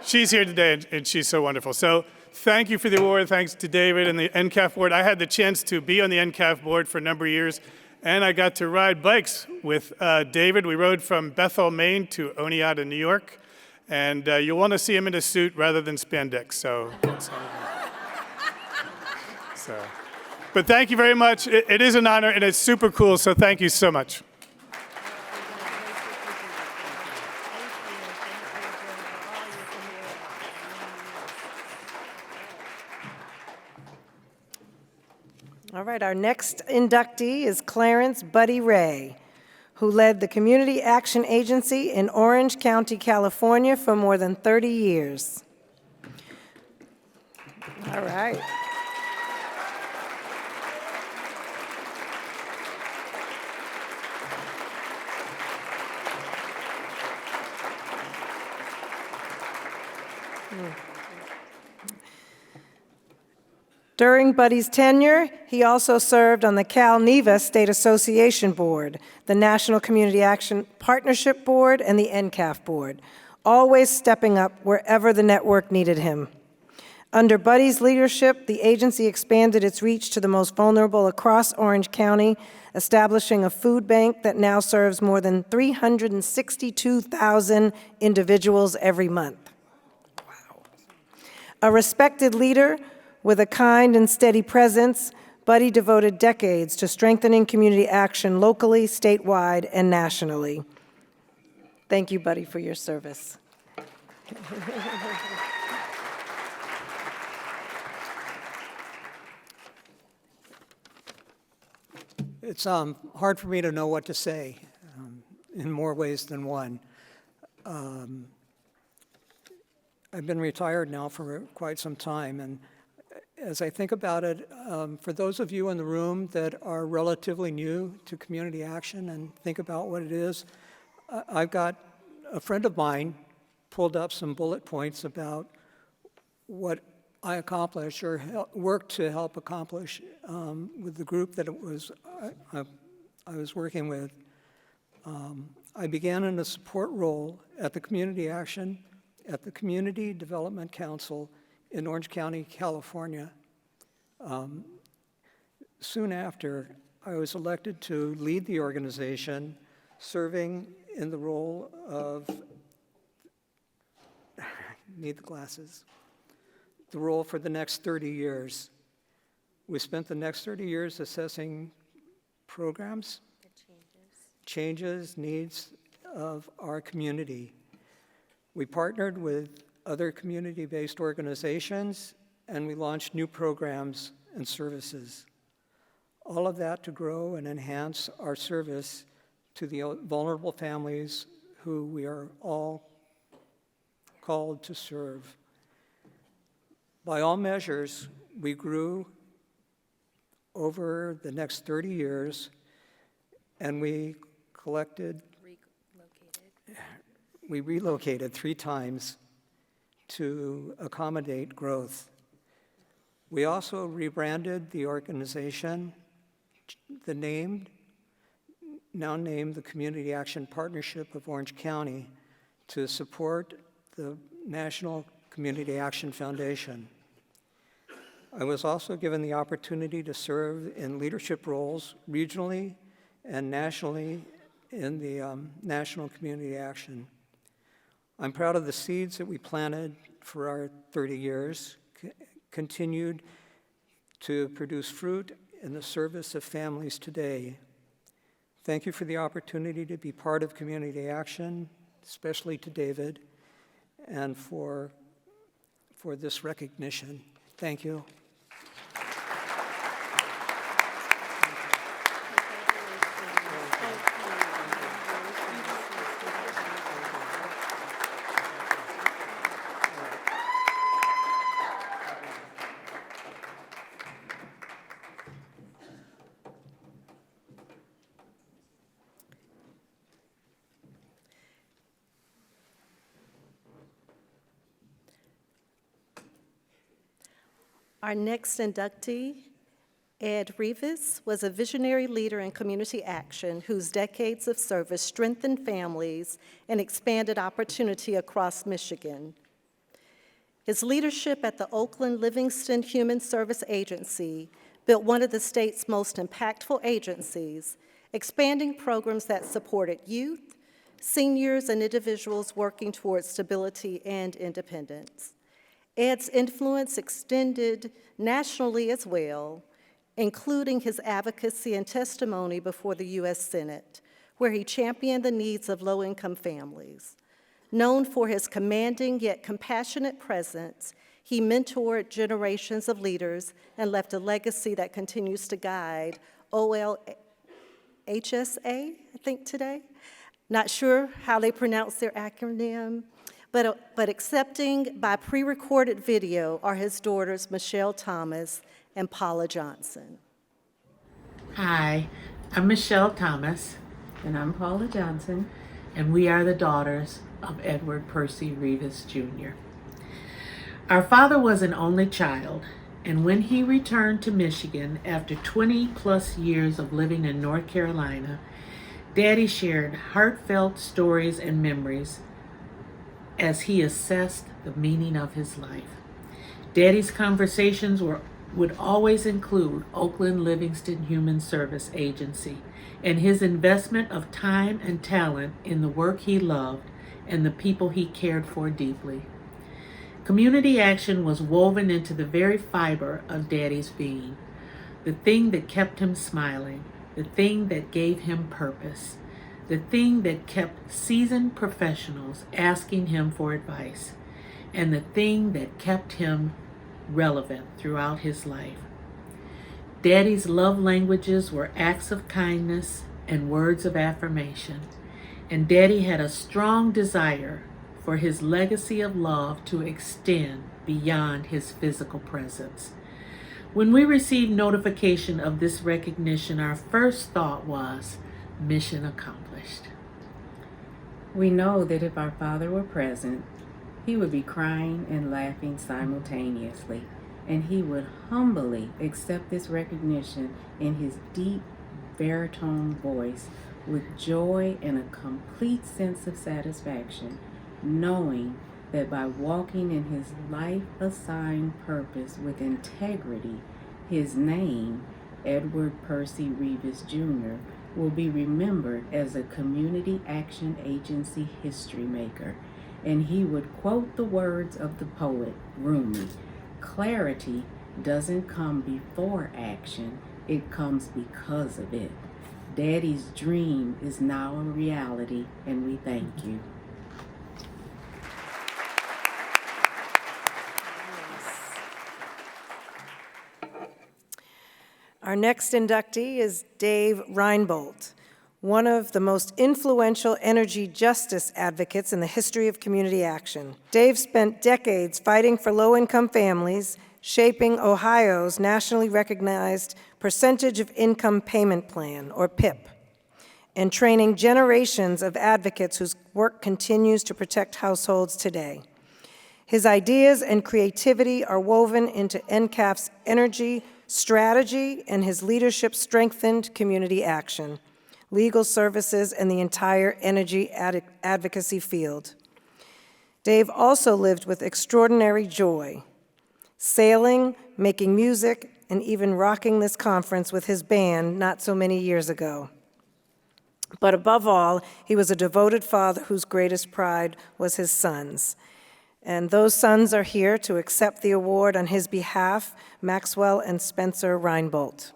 [SPEAKER 16] She's here today, and she's so wonderful. So thank you for the award. Thanks to David and the NCAF board. I had the chance to be on the NCAF board for a number of years, and I got to ride bikes with David. We rode from Bethel, Maine to Oneonta, New York. And you'll want to see him in a suit rather than spandex. So, but thank you very much. It is an honor, and it's super cool, so thank you so much.
[SPEAKER 1] All right, our next inductee is Clarence Buddy Ray, who led the Community Action Agency in Orange County, California for more than 30 years. All right. During Buddy's tenure, he also served on the Cal-NEVA State Association Board, the National Community Action Partnership Board, and the NCAF Board, always stepping up wherever the network needed him. Under Buddy's leadership, the agency expanded its reach to the most vulnerable across Orange County, establishing a food bank that now serves more than 362,000 individuals every month. Wow. A respected leader with a kind and steady presence, Buddy devoted decades to strengthening community action locally, statewide, and nationally. Thank you, Buddy, for your service.
[SPEAKER 17] It's hard for me to know what to say in more ways than one. I've been retired now for quite some time, and as I think about it, for those of you in the room that are relatively new to community action and think about what it is, I've got a friend of mine pulled up some bullet points about what I accomplished or worked to help accomplish with the group that I was working with. I began in a support role at the Community Action at the Community Development Council in Orange County, California. Soon after, I was elected to lead the organization, serving in the role of, need the glasses, the role for the next 30 years. We spent the next 30 years assessing programs, changes, needs of our community. We partnered with other community-based organizations, and we launched new programs and services. All of that to grow and enhance our service to the vulnerable families who we are all called to serve. By all measures, we grew over the next 30 years, and we relocated 3 times to accommodate growth. We also rebranded the organization, now named the Community Action Partnership of Orange County, to support the National Community Action Foundation. I was also given the opportunity to serve in leadership roles regionally and nationally in the National Community Action. I'm proud of the seeds that we planted for our 30 years, continued to produce fruit in the service of families today. Thank you for the opportunity to be part of Community Action, especially to David, and for this recognition. Thank you.
[SPEAKER 2] Our next inductee, Ed Rivas, was a visionary leader in community action whose decades of service strengthened families and expanded opportunity across Michigan. His leadership at the Oakland Livingston Human Service Agency built one of the state's most impactful agencies, expanding programs that supported youth, seniors, and individuals working towards stability and independence. Ed's influence extended nationally as well, including his advocacy and testimony before the U.S. Senate, where he championed the needs of low-income families. Known for his commanding yet compassionate presence, he mentored generations of leaders and left a legacy that continues to guide OLHSA, I think today. Not sure how they pronounce their acronym, but accepting by pre-recorded video are his daughters, Michelle Thomas and Paula Johnson.
[SPEAKER 18] Hi, I'm Michelle Thomas.
[SPEAKER 19] And I'm Paula Johnson.
[SPEAKER 18] And we are the daughters of Edward Percy Rivas, Jr. Our father was an only child, and when he returned to Michigan after 20-plus years of living in North Carolina, Daddy shared heartfelt stories and memories as he assessed the meaning of his life. Daddy's conversations would always include Oakland Livingston Human Service Agency and his investment of time and talent in the work he loved and the people he cared for deeply. Community action was woven into the very fiber of Daddy's being, the thing that kept him smiling, the thing that gave him purpose, the thing that kept seasoned professionals asking him for advice, and the thing that kept him relevant throughout his life. Daddy's love languages were acts of kindness and words of affirmation, and Daddy had a strong desire for his legacy of love to extend beyond his physical presence. When we received notification of this recognition, our first thought was, mission accomplished.
[SPEAKER 19] We know that if our father were present, he would be crying and laughing simultaneously, and he would humbly accept this recognition in his deep, baritone voice with joy and a complete sense of satisfaction, knowing that by walking in his life-assigned purpose with integrity, his name, Edward Percy Reeves Jr., will be remembered as a community action agency history maker. And he would quote the words of the poet Rumi, "Clarity doesn't come before action, it comes because of it." Daddy's dream is now a reality, and we thank you.
[SPEAKER 1] Our next inductee is Dave Reinbold, one of the most influential energy justice advocates in the history of community action. Dave spent decades fighting for low-income families, shaping Ohio's nationally recognized Percentage of Income Payment Plan, or PIP, and training generations of advocates whose work continues to protect households today. His ideas and creativity are woven into NCAF's energy, strategy, and his leadership strengthened community action, legal services, and the entire energy advocacy field. Dave also lived with extraordinary joy, sailing, making music, and even rocking this conference with his band not so many years ago. But above all, he was a devoted father whose greatest pride was his sons. And those sons are here to accept the award on his behalf, Maxwell and Spencer Reinbold.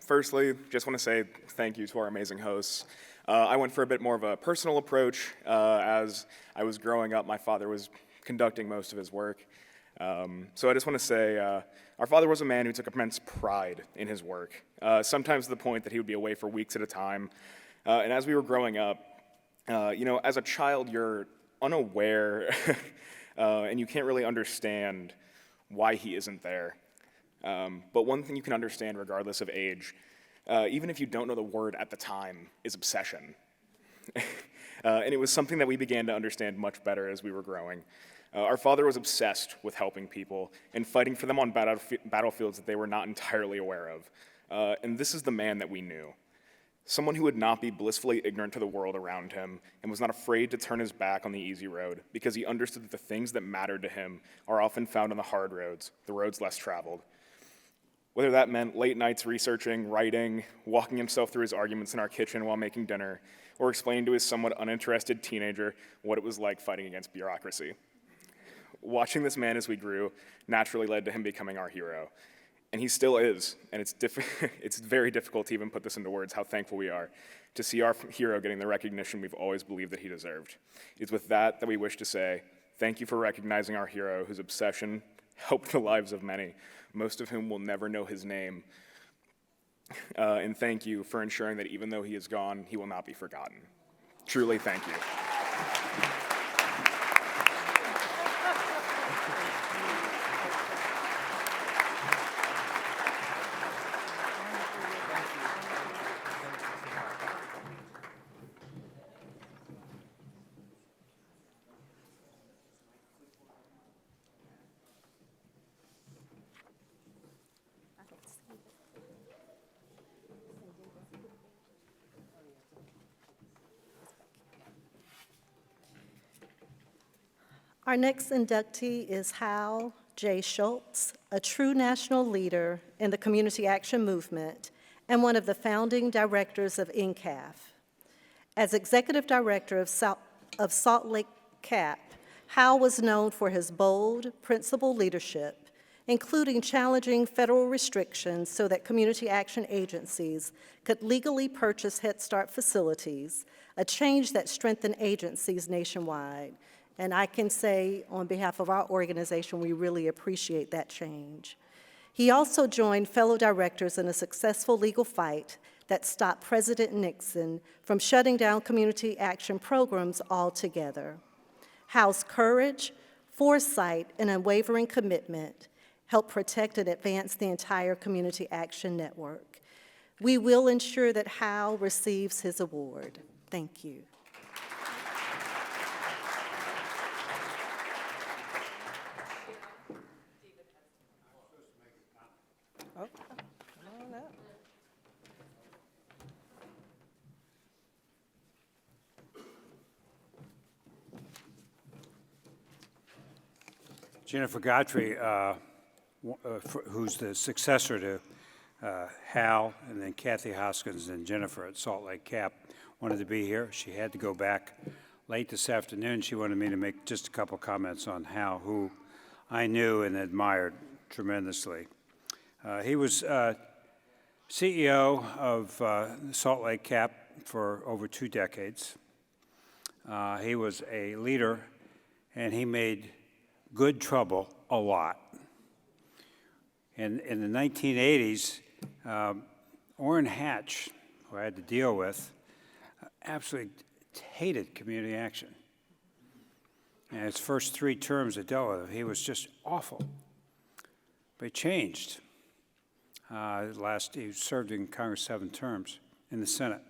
[SPEAKER 20] Firstly, just want to say thank you to our amazing hosts. I went for a bit more of a personal approach. As I was growing up, my father was conducting most of his work. So I just want to say our father was a man who took immense pride in his work, sometimes to the point that he would be away for weeks at a time. And as we were growing up, as a child, you're unaware and you can't really understand why he isn't there. But one thing you can understand regardless of age, even if you don't know the word at the time, is obsession. And it was something that we began to understand much better as we were growing. Our father was obsessed with helping people and fighting for them on battlefields that they were not entirely aware of. And this is the man that we knew. Someone who would not be blissfully ignorant to the world around him and was not afraid to turn his back on the easy road because he understood that the things that mattered to him are often found on the hard roads, the roads less traveled. Whether that meant late nights researching, writing, walking himself through his arguments in our kitchen while making dinner, or explaining to his somewhat uninterested teenager what it was like fighting against bureaucracy. Watching this man as we grew naturally led to him becoming our hero. And he still is, and it's very difficult to even put this into words how thankful we are to see our hero getting the recognition we've always believed that he deserved. It's with that we wish to say, thank you for recognizing our hero whose obsession helped the lives of many, most of whom will never know his name. And thank you for ensuring that even though he is gone, he will not be forgotten. Truly, thank you.
[SPEAKER 2] Our next inductee is Hal J. Schultz, a true national leader in the community action movement and one of the founding directors of NCAF. As executive director of Salt Lake CAP, Hal was known for his bold, principled leadership, including challenging federal restrictions so that community action agencies could legally purchase Head Start facilities, a change that strengthened agencies nationwide. And I can say on behalf of our organization, we really appreciate that change. He also joined fellow directors in a successful legal fight that stopped President Nixon from shutting down community action programs altogether. Hal's courage, foresight, and unwavering commitment helped protect and advance the entire community action network. We will ensure that Hal receives his award. Thank you.
[SPEAKER 1] Oh, come on up.
[SPEAKER 21] Jennifer Godfrey, who's the successor to Hal, and then Kathy Hoskins and Jennifer at Salt Lake Cap, wanted to be here. She had to go back late this afternoon. She wanted me to make just a couple comments on Hal, who I knew and admired tremendously. He was CEO of Salt Lake Cap for over 2 decades. He was a leader, and he made good trouble a lot. In the 1980s, Orrin Hatch, who I had to deal with, absolutely hated community action. And his first 3 terms I dealt with him, he was just awful. But he changed. He served in Congress 7 terms in the Senate.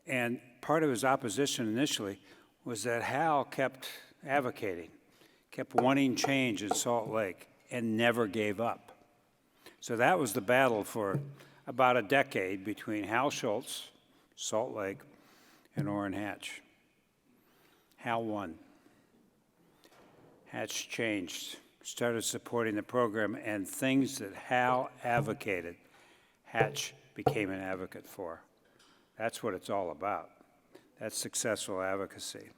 [SPEAKER 21] And part of his opposition initially was that Hal kept advocating, kept wanting change in Salt Lake, and never gave up. So that was the battle for about a decade between Hal Schultz, Salt Lake, and Orrin Hatch. Hal won. Hatch changed, started supporting the program, and things that Hal advocated, Hatch became an advocate for. That's what it's all about. That's successful advocacy.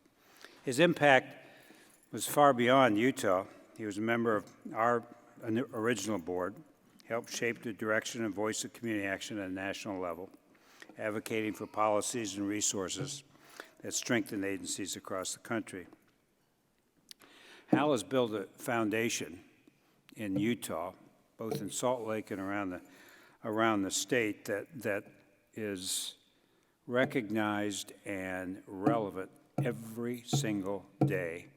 [SPEAKER 21] His impact was far beyond Utah. He was a member of our original board, helped shape the direction and voice of community action at a national level, advocating for policies and resources that strengthen agencies across the country. Hal has built a foundation in Utah, both in Salt Lake and around the state, that is recognized and relevant every single day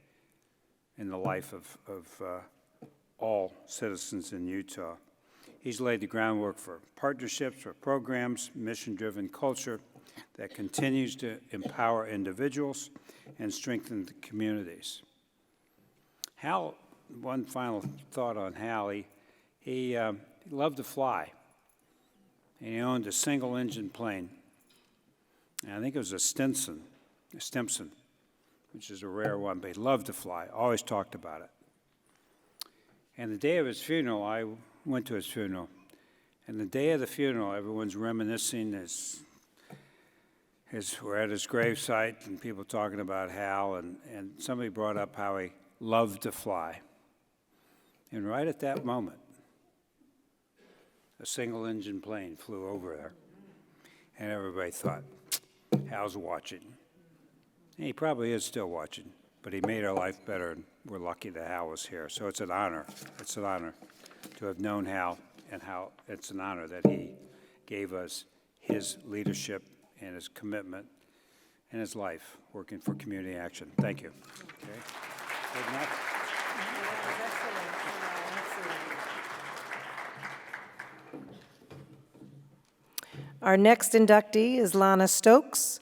[SPEAKER 21] in the life of all citizens in Utah. He's laid the groundwork for partnerships, for programs, mission-driven culture that continues to empower individuals and strengthen the communities. Hal, one final thought on Hal, he loved to fly. And he owned a single-engine plane. And I think it was a Stimson, which is a rare one, but he loved to fly, always talked about it. And the day of his funeral, I went to his funeral. And the day of the funeral, everyone's reminiscing. We're at his gravesite, and people talking about Hal, and somebody brought up how he loved to fly. And right at that moment, a single-engine plane flew over there, and everybody thought, Hal's watching. And he probably is still watching, but he made our life better, and we're lucky that Hal was here. So it's an honor. It's an honor to have known Hal, and how it's an honor that he gave us his leadership and his commitment and his life working for community action. Thank you. Okay. Good enough?
[SPEAKER 1] Our next inductee is Lana Stokes.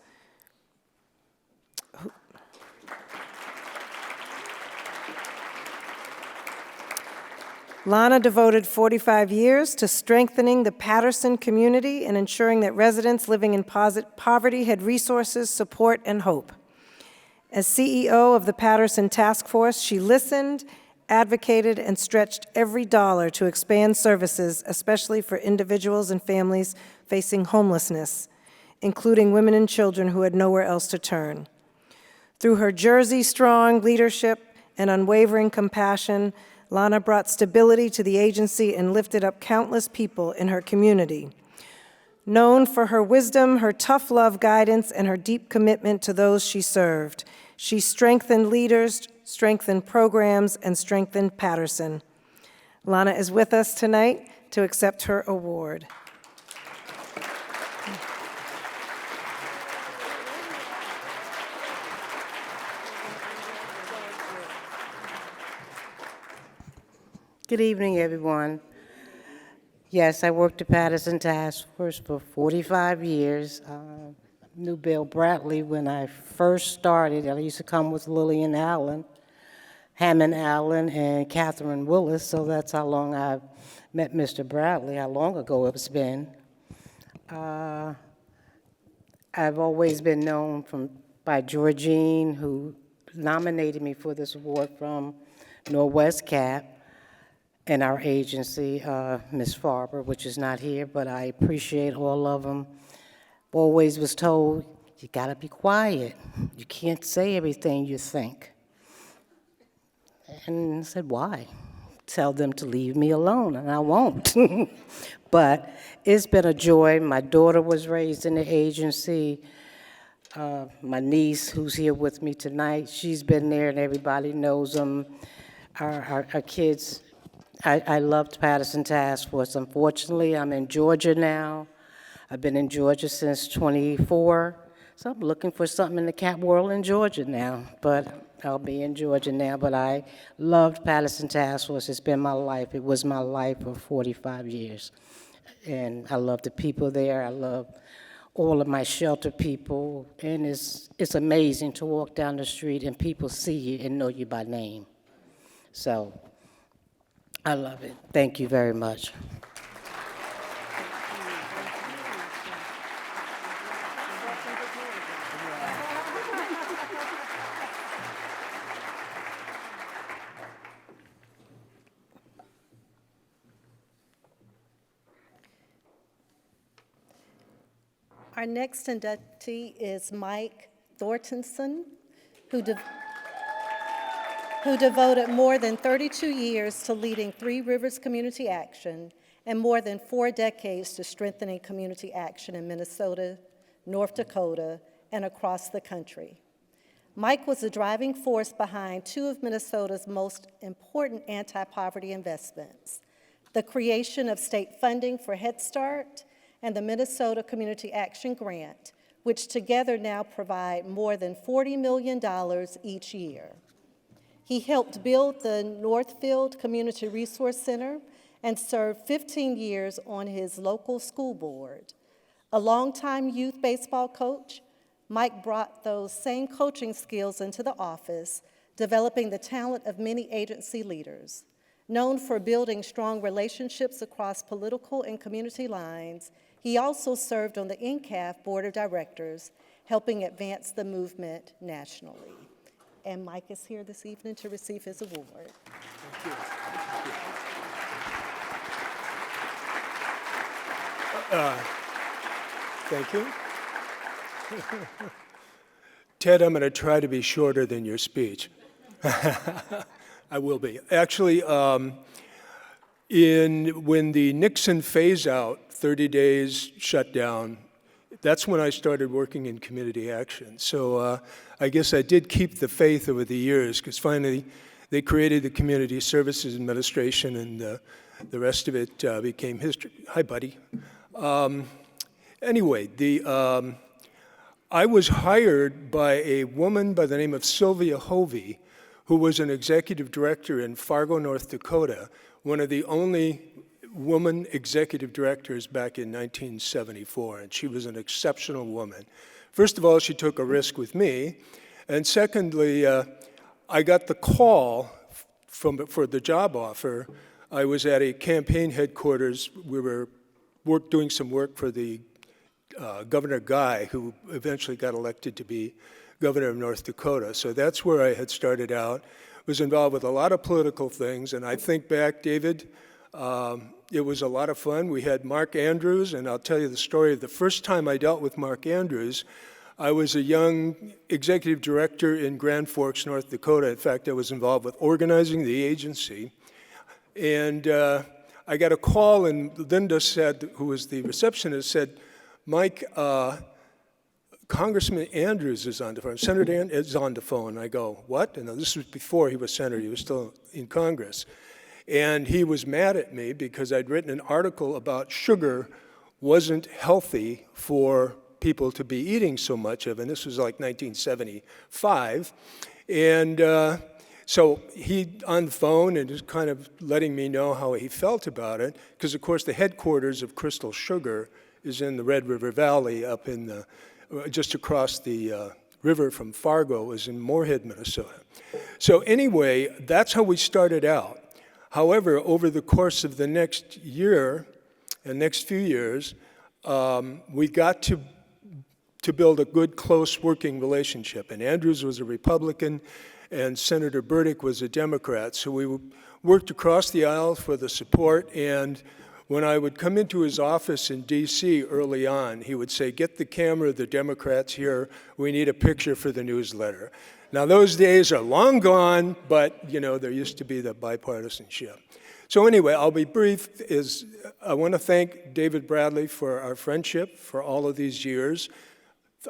[SPEAKER 1] Lana devoted 45 years to strengthening the Patterson community and ensuring that residents living in poverty had resources, support, and hope. As CEO of the Patterson Task Force, she listened, advocated, and stretched every dollar to expand services, especially for individuals and families facing homelessness, including women and children who had nowhere else to turn. Through her Jersey-strong leadership and unwavering compassion, Lana brought stability to the agency and lifted up countless people in her community. Known for her wisdom, her tough love guidance, and her deep commitment to those she served, she strengthened leaders, strengthened programs, and strengthened Patterson. Lana is with us tonight to accept her award.
[SPEAKER 22] Good evening, everyone.
[SPEAKER 3] Yes, I worked at Patterson Task Force for 45 years. Knew Bill Bradley when I first started. I used to come with Lillian Allen, Hammond Allen, and Catherine Willis, so that's how long I've met Mr. Bradley, how long ago it's been. I've always been known by Georgine, who nominated me for this award from Northwest Cap, and our agency, Ms. Farber, which is not here, but I appreciate all of them. Always was told, you gotta be quiet. You can't say everything you think. And I said, why? Tell them to leave me alone, and I won't. But it's been a joy. My daughter was raised in the agency. My niece, who's here with me tonight, she's been there, and everybody knows them. Our kids, I loved Patterson Task Force. Unfortunately, I'm in Georgia now. I've been in Georgia since 24, so I'm looking for something in the cat world in Georgia now, but I'll be in Georgia now. But I loved Patterson Task Force. It's been my life. It was my life for 45 years. And I love the people there. I love all of my shelter people, and it's amazing to walk down the street and people see you and know you by name. So I love it. Thank you very much.
[SPEAKER 2] Our next inductee is Mike Thorntonson, who devoted more than 32 years to leading Three Rivers Community Action and more than 4 decades to strengthening community action in Minnesota, North Dakota, and across the country. Mike was the driving force behind 2 of Minnesota's most important anti-poverty investments, the creation of state funding for Head Start and the Minnesota Community Action Grant, which together now provide more than $40 million each year. He helped build the Northfield Community Resource Center and served 15 years on his local school board. A longtime youth baseball coach, Mike brought those same coaching skills into the office, developing the talent of many agency leaders. Known for building strong relationships across political and community lines, he also served on the NCAF Board of Directors, helping advance the movement nationally. And Mike is here this evening to receive his award.
[SPEAKER 22] Thank you. Thank you. Ted, I'm going to try to be shorter than your speech. I will be. Actually, when the Nixon phase-out, 30 days shutdown, that's when I started working in community action. So I guess I did keep the faith over the years, because finally they created the Community Services Administration, and the rest of it became history. Hi, buddy. Anyway, I was hired by a woman by the name of Sylvia Hovey, who was an executive director in Fargo, North Dakota, one of the only woman executive directors back in 1974, and she was an exceptional woman. First of all, she took a risk with me, and secondly, I got the call for the job offer. I was at a campaign headquarters. We were doing some work for the Governor Guy, who eventually got elected to be governor of North Dakota. So that's where I had started out. Was involved with a lot of political things, and I think back, David, it was a lot of fun. We had Mark Andrews, and I'll tell you the story of the first time I dealt with Mark Andrews. I was a young executive director in Grand Forks, North Dakota. In fact, I was involved with organizing the agency. And I got a call, and Linda said, who was the receptionist, said, Mike, Congressman Andrews is on the phone. Senator Andrews is on the phone. I go, what? And this was before he was senator. He was still in Congress. And he was mad at me because I'd written an article about sugar wasn't healthy for people to be eating so much of, and this was like 1975. And So he, on the phone, and just kind of letting me know how he felt about it, because of course the headquarters of Crystal Sugar is in the Red River Valley up in the, just across the river from Fargo, is in Moorhead, Minnesota. So anyway, that's how we started out. However, over the course of the next year and next few years, we got to build a good, close working relationship. And Andrews was a Republican, and Senator Burdick was a Democrat. So we worked across the aisle for the support, and when I would come into his office in D.C. early on, he would say, "Get the camera, the Democrats here, we need a picture for the newsletter." Now those days are long gone, but you know, there used to be the bipartisanship. So anyway, I'll be brief. I want to thank David Bradley for our friendship for all of these years.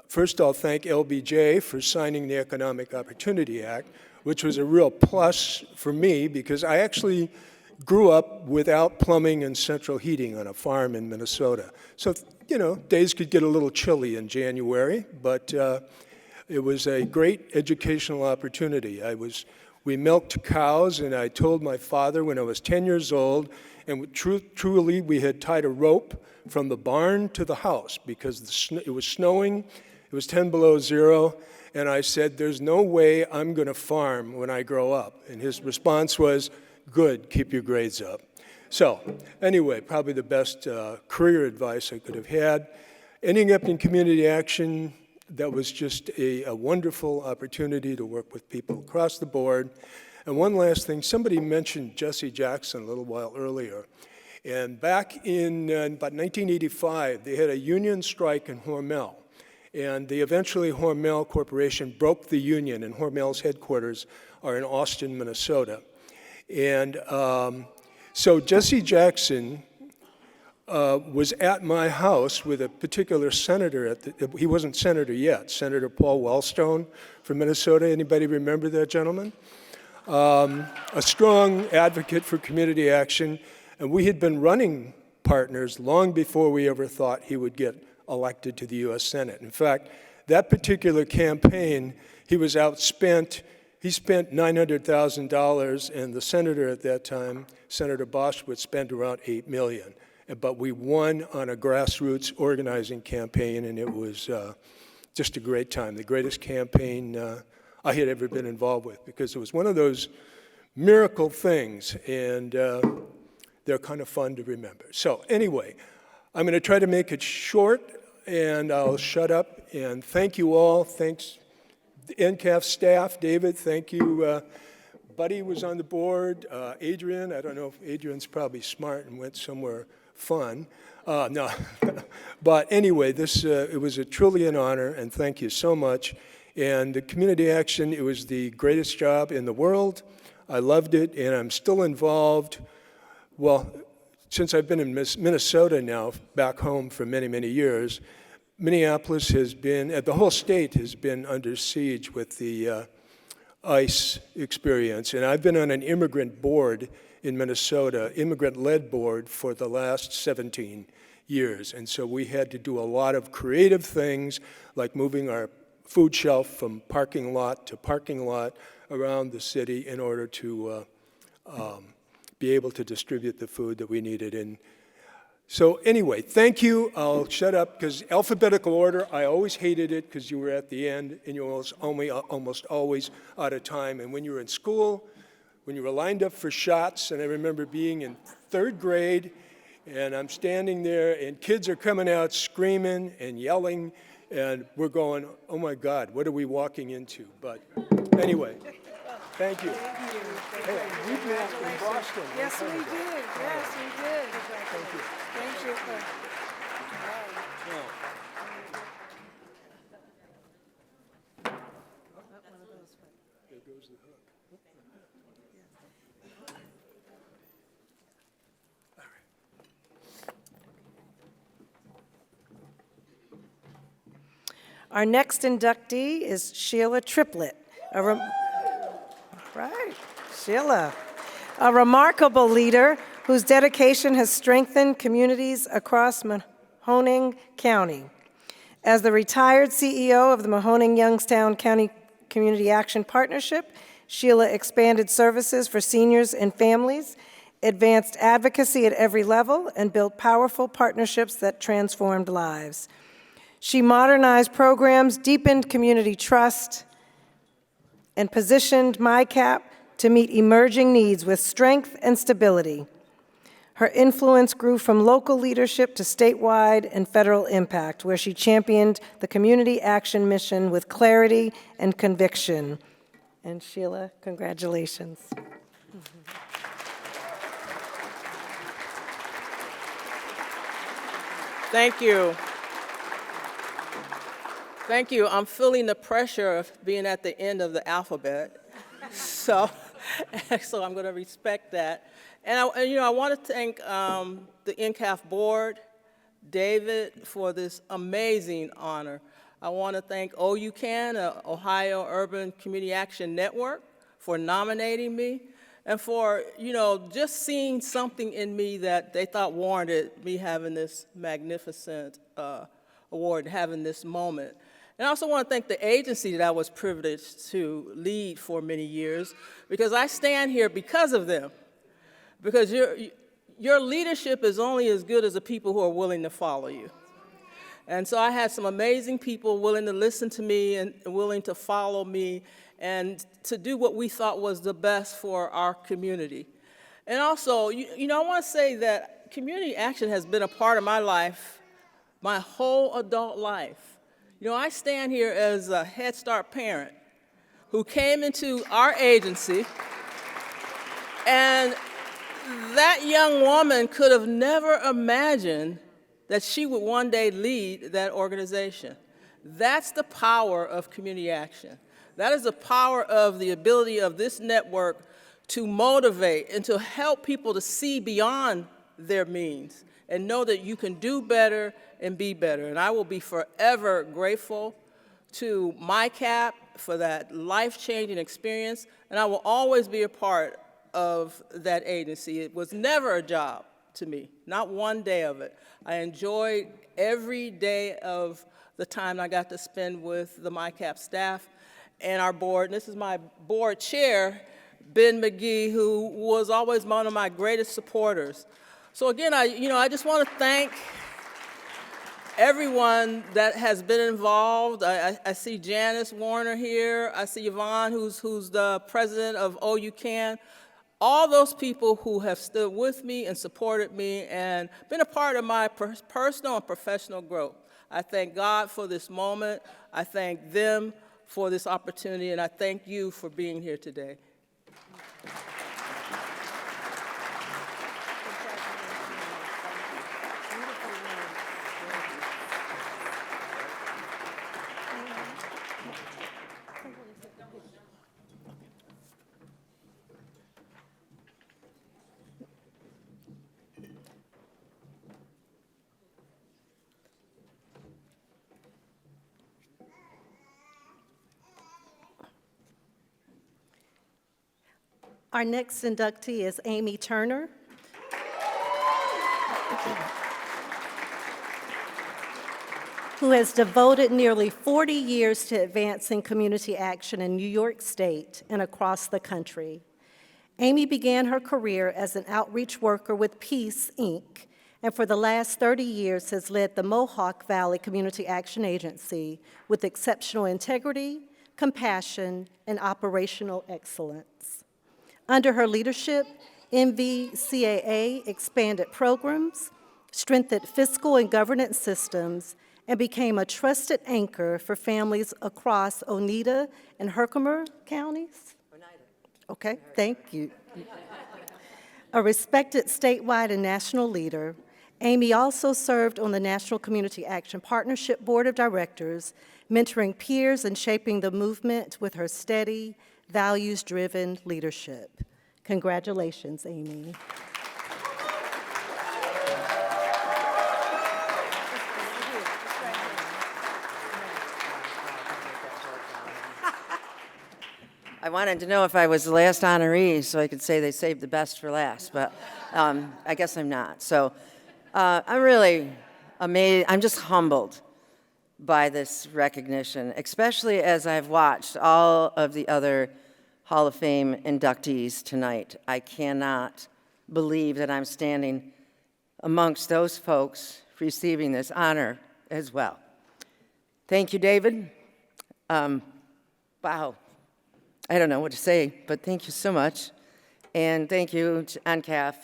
[SPEAKER 22] First, I'll thank LBJ for signing the Economic Opportunity Act, which was a real plus for me because I actually grew up without plumbing and central heating on a farm in Minnesota. So, you know, days could get a little chilly in January, but it was a great educational opportunity. We milked cows, and I told my father when I was 10 years old, and truly we had tied a rope from the barn to the house because it was snowing, it was 10 below zero, and I said, "There's no way I'm going to farm when I grow up." And his response was, "Good, keep your grades up." So anyway, probably the best career advice I could have had. Ending up in community action, that was just a wonderful opportunity to work with people across the board. And one last thing, somebody mentioned Jesse Jackson a little while earlier. And back in about 1985, they had a union strike in Hormel. And eventually Hormel Corporation broke the union, and Hormel's headquarters are in Austin, Minnesota. And so Jesse Jackson was at my house with a particular senator. He wasn't senator yet, Senator Paul Wellstone from Minnesota. Anybody remember that gentleman? A strong advocate for community action, and we had been running partners long before we ever thought he would get elected to the U.S. Senate. In fact, that particular campaign, he was outspent. He spent $900,000, and the senator at that time, Senator Bosch, would spend around $8 million. But we won on a grassroots organizing campaign, and it was just a great time, the greatest campaign I had ever been involved with, because it was one of those miracle things, and they're kind of fun to remember. So anyway, I'm going to try to make it short, and I'll shut up, and thank you all. Thanks, the NCAF staff. David, thank you. Buddy was on the board. Adrian, I don't know if Adrian's probably smart and went somewhere fun. No, but anyway, it was truly an honor, and thank you so much. And the community action, it was the greatest job in the world. I loved it, and I'm still involved. Well, since I've been in Minnesota now, back home for many, many years, Minneapolis has been, the whole state has been under siege with the ICE experience. And I've been on an immigrant board in Minnesota, immigrant-led board, for the last 17 years. And so we had to do a lot of creative things, like moving our food shelf from parking lot to parking lot around the city in order to be able to distribute the food that we needed. And so anyway, thank you. I'll shut up, because alphabetical order, I always hated it because you were at the end and you were almost always out of time. And when you were in school, when you were lined up for shots, and I remember being in 3rd grade, and I'm standing there, and kids are coming out screaming and yelling, and we're going, "Oh my God, what are we walking into?" But anyway, thank you.
[SPEAKER 1] Thank you.
[SPEAKER 22] Hey, we met in Boston.
[SPEAKER 1] Yes, we did. Yes, we did.
[SPEAKER 22] Thank you.
[SPEAKER 1] Thank you.
[SPEAKER 22] There goes the hook.
[SPEAKER 1] Our next inductee is Sheila Triplett. Right, Sheila, a remarkable leader whose dedication has strengthened communities across Mahoning County. As the retired CEO of the Mahoning-Youngstown County Community Action Partnership, Sheila expanded services for seniors and families, advanced advocacy at every level, and built powerful partnerships that transformed lives. She modernized programs, deepened community trust, and positioned MyCap to meet emerging needs with strength and stability. Her influence grew from local leadership to statewide and federal impact, where she championed the community action mission with clarity and conviction. And Sheila, congratulations.
[SPEAKER 4] Thank you. Thank you. I'm feeling the pressure of being at the end of the alphabet, so I'm going to respect that. And I want to thank the NCAF board, David, for this amazing honor. I want to thank OUCAN, Ohio Urban Community Action Network, for nominating me, and for just seeing something in me that they thought warranted me having this magnificent award, having this moment. And I also want to thank the agency that I was privileged to lead for many years, because I stand here because of them. Because your leadership is only as good as the people who are willing to follow you. And so I had some amazing people willing to listen to me and willing to follow me and to do what we thought was the best for our community. And also, I want to say that community action has been a part of my life, my whole adult life. I stand here as a Head Start parent who came into our agency, and that young woman could have never imagined that she would one day lead that organization. That's the power of community action. That is the power of the ability of this network to motivate and to help people to see beyond their means and know that you can do better and be better. And I will be forever grateful to MyCap for that life-changing experience, and I will always be a part of that agency. It was never a job to me, not one day of it. I enjoyed every day of the time I got to spend with the MyCap staff and our board. And this is my board chair, Ben McGee, who was always one of my greatest supporters. So again, I just want to thank everyone that has been involved. I see Janice Warner here. I see Yvonne, who's the president of OUCAN. All those people who have stood with me and supported me and been a part of my personal and professional growth. I thank God for this moment. I thank them for this opportunity, and I thank you for being here today.
[SPEAKER 2] Our next inductee is Amy Turner. Who has devoted nearly 40 years to advancing community action in New York State and across the country. Amy began her career as an outreach worker with Peace, Inc., and for the last 30 years has led the Mohawk Valley Community Action Agency with exceptional integrity, compassion, and operational excellence. Under her leadership, MVCAA expanded programs, strengthened fiscal and governance systems, and became a trusted anchor for families across Oneida and Herkimer counties. Okay, thank you. A respected statewide and national leader, Amy also served on the National Community Action Partnership Board of Directors, mentoring peers and shaping the movement with her steady, values-driven leadership. Congratulations, Amy.
[SPEAKER 5] I wanted to know if I was the last honoree so I could say they saved the best for last, but I guess I'm not. So I'm really amazed. I'm just humbled by this recognition, especially as I've watched all of the other Hall of Fame inductees tonight. I cannot believe that I'm standing amongst those folks receiving this honor as well. Thank you, David. Wow. I don't know what to say, but thank you so much. And thank you to NCAF.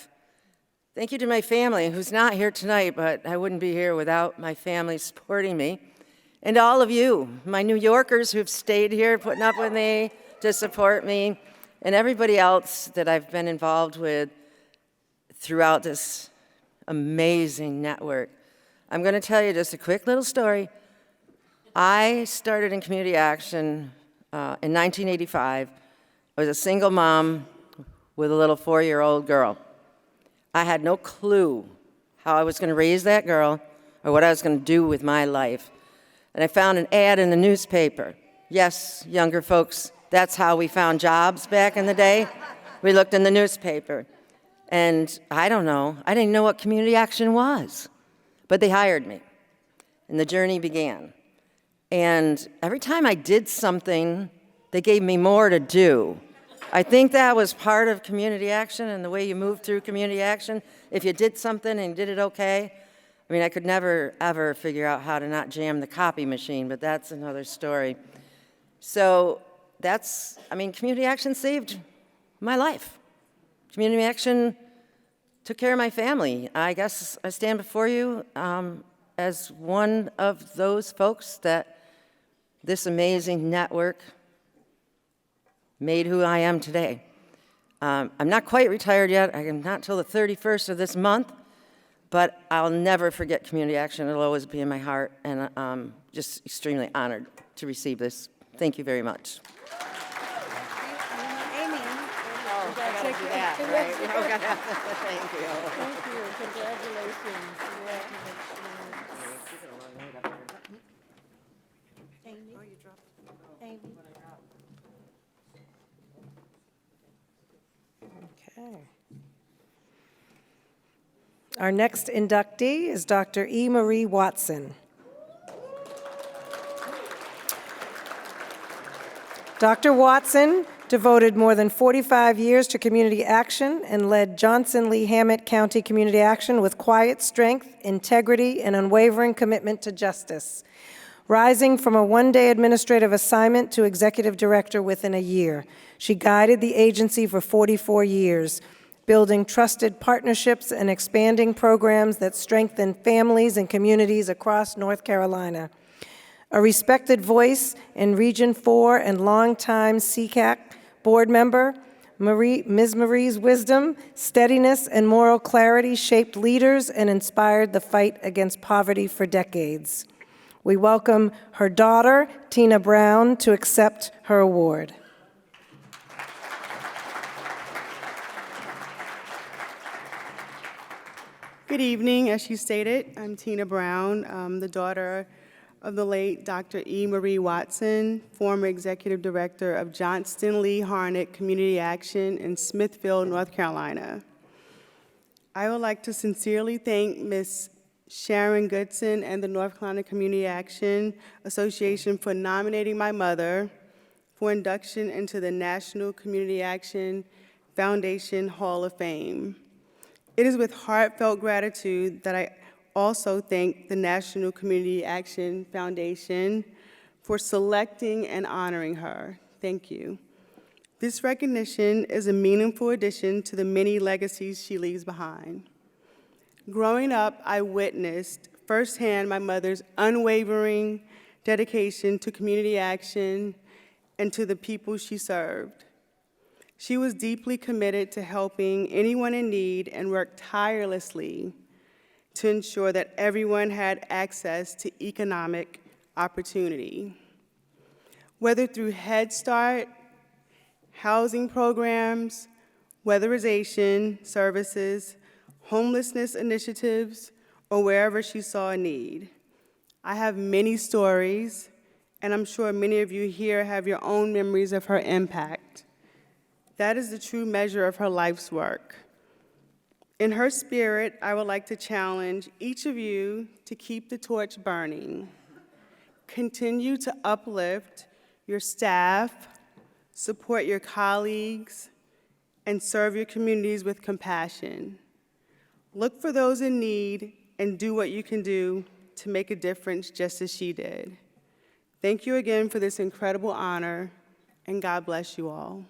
[SPEAKER 5] Thank you to my family, who's not here tonight, but I wouldn't be here without my family supporting me. And all of you, my New Yorkers who've stayed here, putting up with me to support me, and everybody else that I've been involved with throughout this amazing network. I'm going to tell you just a quick little story. I started in community action in 1985. I was a single mom with a little 4-year-old girl. I had no clue how I was going to raise that girl or what I was going to do with my life. And I found an ad in the newspaper. Yes, younger folks, that's how we found jobs back in the day. We looked in the newspaper. And I don't know, I didn't know what community action was. But they hired me, and the journey began. And every time I did something, they gave me more to do. I think that was part of community action and the way you move through community action. If you did something and you did it okay, I mean, I could never, ever figure out how to not jam the copy machine, but that's another story. So community action saved my life. Community action took care of my family. I guess I stand before you as one of those folks that this amazing network made who I am today. I'm not quite retired yet. I am not till the 31st of this month, but I'll never forget community action. It'll always be in my heart, and I'm just extremely honored to receive this. Thank you very much. Thank you.
[SPEAKER 2] Congratulations.
[SPEAKER 1] Okay. Our next inductee is Dr. E. Marie Watson. Dr. Watson devoted more than 45 years to community action and led Johnson Lee Hammett County Community Action with quiet strength, integrity, and unwavering commitment to justice, rising from a one-day administrative assignment to executive director within a year. She guided the agency for 44 years, building trusted partnerships and expanding programs that strengthen families and communities across North Carolina. A respected voice in Region 4 and longtime CCAC board member, Ms. Marie's wisdom, steadiness, and moral clarity shaped leaders and inspired the fight against poverty for decades. We welcome her daughter, Tina Brown, to accept her award.
[SPEAKER 6] Good evening. As she stated, I'm Tina Brown, the daughter of the late Dr. E. Marie Watson, former executive director of Johnston Lee Harnett Community Action in Smithfield, North Carolina. I would like to sincerely thank Ms. Sharon Goodson and the North Carolina Community Action Association for nominating my mother for induction into the National Community Action Foundation Hall of Fame. It is with heartfelt gratitude that I also thank the National Community Action Foundation for selecting and honoring her. Thank you. This recognition is a meaningful addition to the many legacies she leaves behind. Growing up, I witnessed firsthand my mother's unwavering dedication to community action and to the people she served. She was deeply committed to helping anyone in need and worked tirelessly to ensure that everyone had access to economic opportunity. Whether through Head Start, housing programs, weatherization services, homelessness initiatives, or wherever she saw a need. I have many stories, and I'm sure many of you here have your own memories of her impact. That is the true measure of her life's work. In her spirit, I would like to challenge each of you to keep the torch burning. Continue to uplift your staff, support your colleagues, and serve your communities with compassion. Look for those in need and do what you can do to make a difference just as she did. Thank you again for this incredible honor, and God bless you all.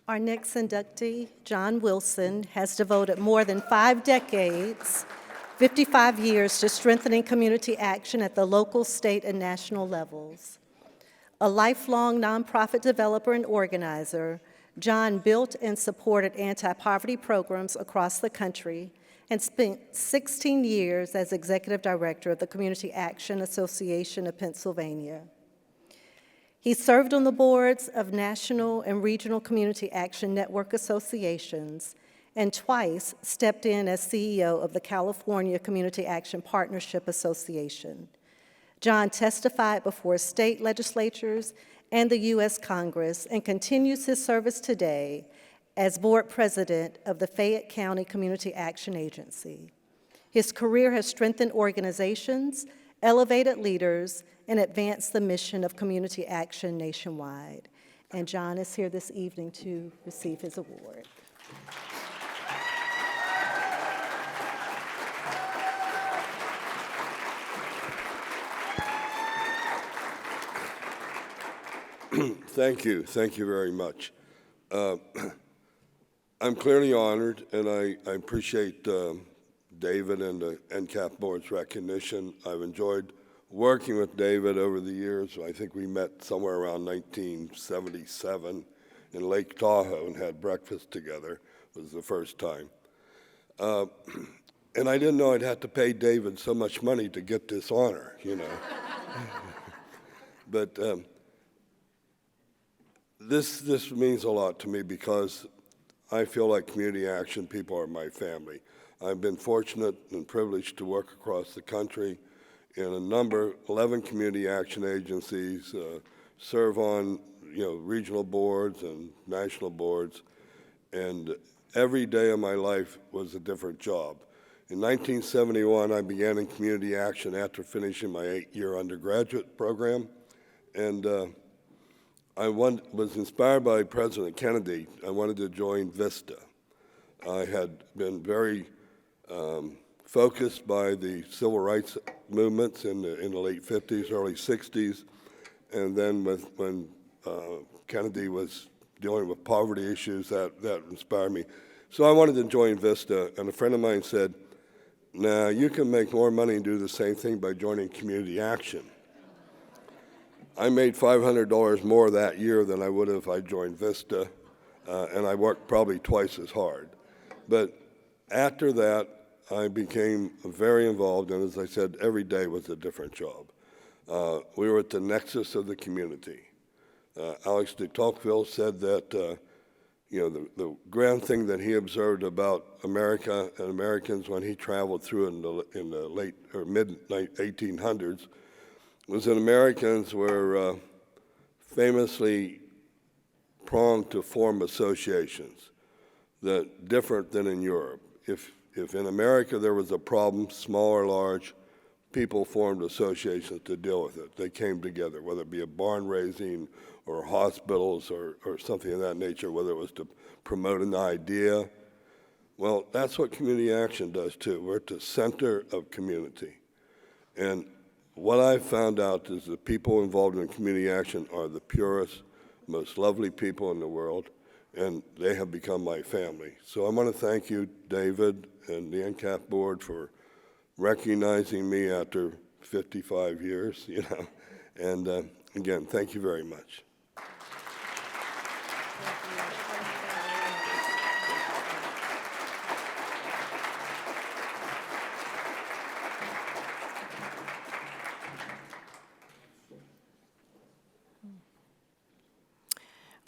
[SPEAKER 2] Our next inductee, John Wilson, has devoted more than 5 decades, 55 years, to strengthening community action at the local, state, and national levels. A lifelong nonprofit developer and organizer, John built and supported anti-poverty programs across the country and spent 16 years as executive director of the Community Action Association of Pennsylvania. He served on the boards of national and regional community action network associations and twice stepped in as CEO of the California Community Action Partnership Association. John testified before state legislatures and the U.S. Congress and continues his service today as board president of the Fayette County Community Action Agency. His career has strengthened organizations, elevated leaders, and advanced the mission of community action nationwide. And John is here this evening to receive his award.
[SPEAKER 9] Thank you very much. I'm clearly honored, and I appreciate David and the NCAP Board's recognition. I've enjoyed working with David over the years. I think we met somewhere around 1977 in Lake Tahoe and had breakfast together. It was the first time. And I didn't know I'd have to pay David so much money to get this honor, you know. But this means a lot to me because I feel like community action people are my family. I've been fortunate and privileged to work across the country in a number, 11 community action agencies, serve on regional boards and national boards, and every day of my life was a different job. In 1971, I began in community action after finishing my 8-year undergraduate program, and I was inspired by President Kennedy. I wanted to join VISTA. I had been very focused by the civil rights movements in the late 50s, early 60s, and then when Kennedy was dealing with poverty issues, that inspired me. So I wanted to join VISTA, and a friend of mine said, "Nah, you can make more money and do the same thing by joining community action." I made $500 more that year than I would have if I joined VISTA, and I worked probably twice as hard. But after that, I became very involved, and as I said, every day was a different job. We were at the nexus of the community. Alex de Tocqueville said that the grand thing that he observed about America and Americans when he traveled through in the late or mid-1800s was that Americans were famously prone to form associations that different than in Europe. If in America there was a problem, small or large, people formed associations to deal with it. They came together, whether it be a barn raising or hospitals or something of that nature, whether it was to promote an idea. Well, that's what community action does too. We're at the center of community. And what I've found out is the people involved in community action are the purest, most lovely people in the world, and they have become my family. So I want to thank you, David, and the NCAP board for recognizing me after 55 years, and again, thank you very much.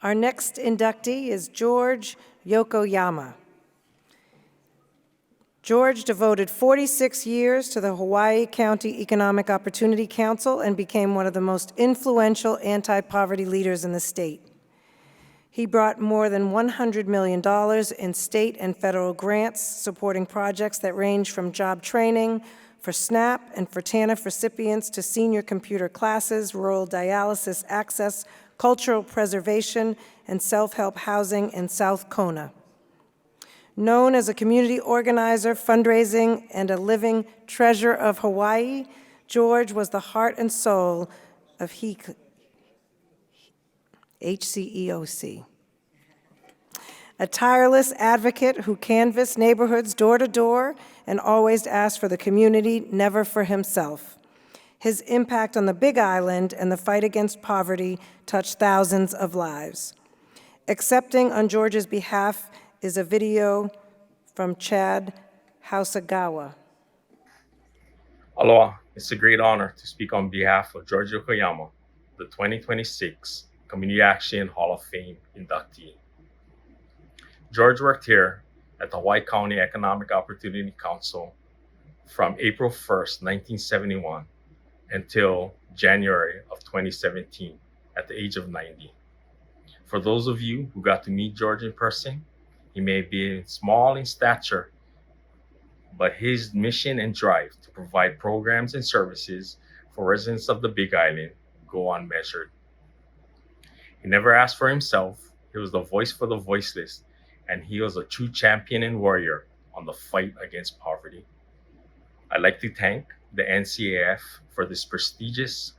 [SPEAKER 1] Our next inductee is George Yokoyama. George devoted 46 years to the Hawaii County Economic Opportunity Council and became one of the most influential anti-poverty leaders in the state. He brought more than $100 million in state and federal grants supporting projects that range from job training for SNAP and for TANF recipients to senior computer classes, rural dialysis access, cultural preservation, and self-help housing in South Kona. Known as a community organizer, fundraising, and a living treasure of Hawaii, George was the heart and soul of HCEOC. A tireless advocate who canvassed neighborhoods door to door and always asked for the community, never for himself. His impact on the Big Island and the fight against poverty touched thousands of lives. Accepting on George's behalf is a video from Chad Hausagawa.
[SPEAKER 7] Aloha, it's a great honor to speak on behalf of George Yokoyama, the 2026 Community Action Hall of Fame inductee. George worked here at the Hawaii County Economic Opportunity Council from April 1st, 1971 until January of 2017 at the age of 90. For those of you who got to meet George in person, he may be small in stature, but his mission and drive to provide programs and services for residents of the Big Island go unmeasured. He never asked for himself. He was the voice for the voiceless, and he was a true champion and warrior on the fight against poverty. I'd like to thank the NCAF for this prestigious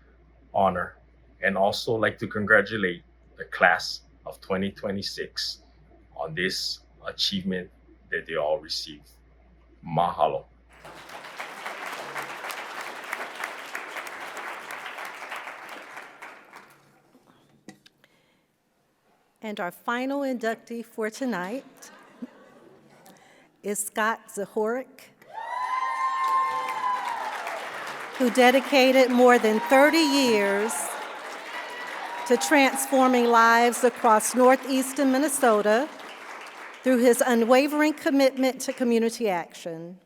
[SPEAKER 7] honor, and also like to congratulate the class of 2026 on this achievement that they all received. Mahalo.
[SPEAKER 2] And our final inductee for tonight is Scott Zahorik, who dedicated more than 30 years to transforming lives across northeastern Minnesota through his unwavering commitment to community action.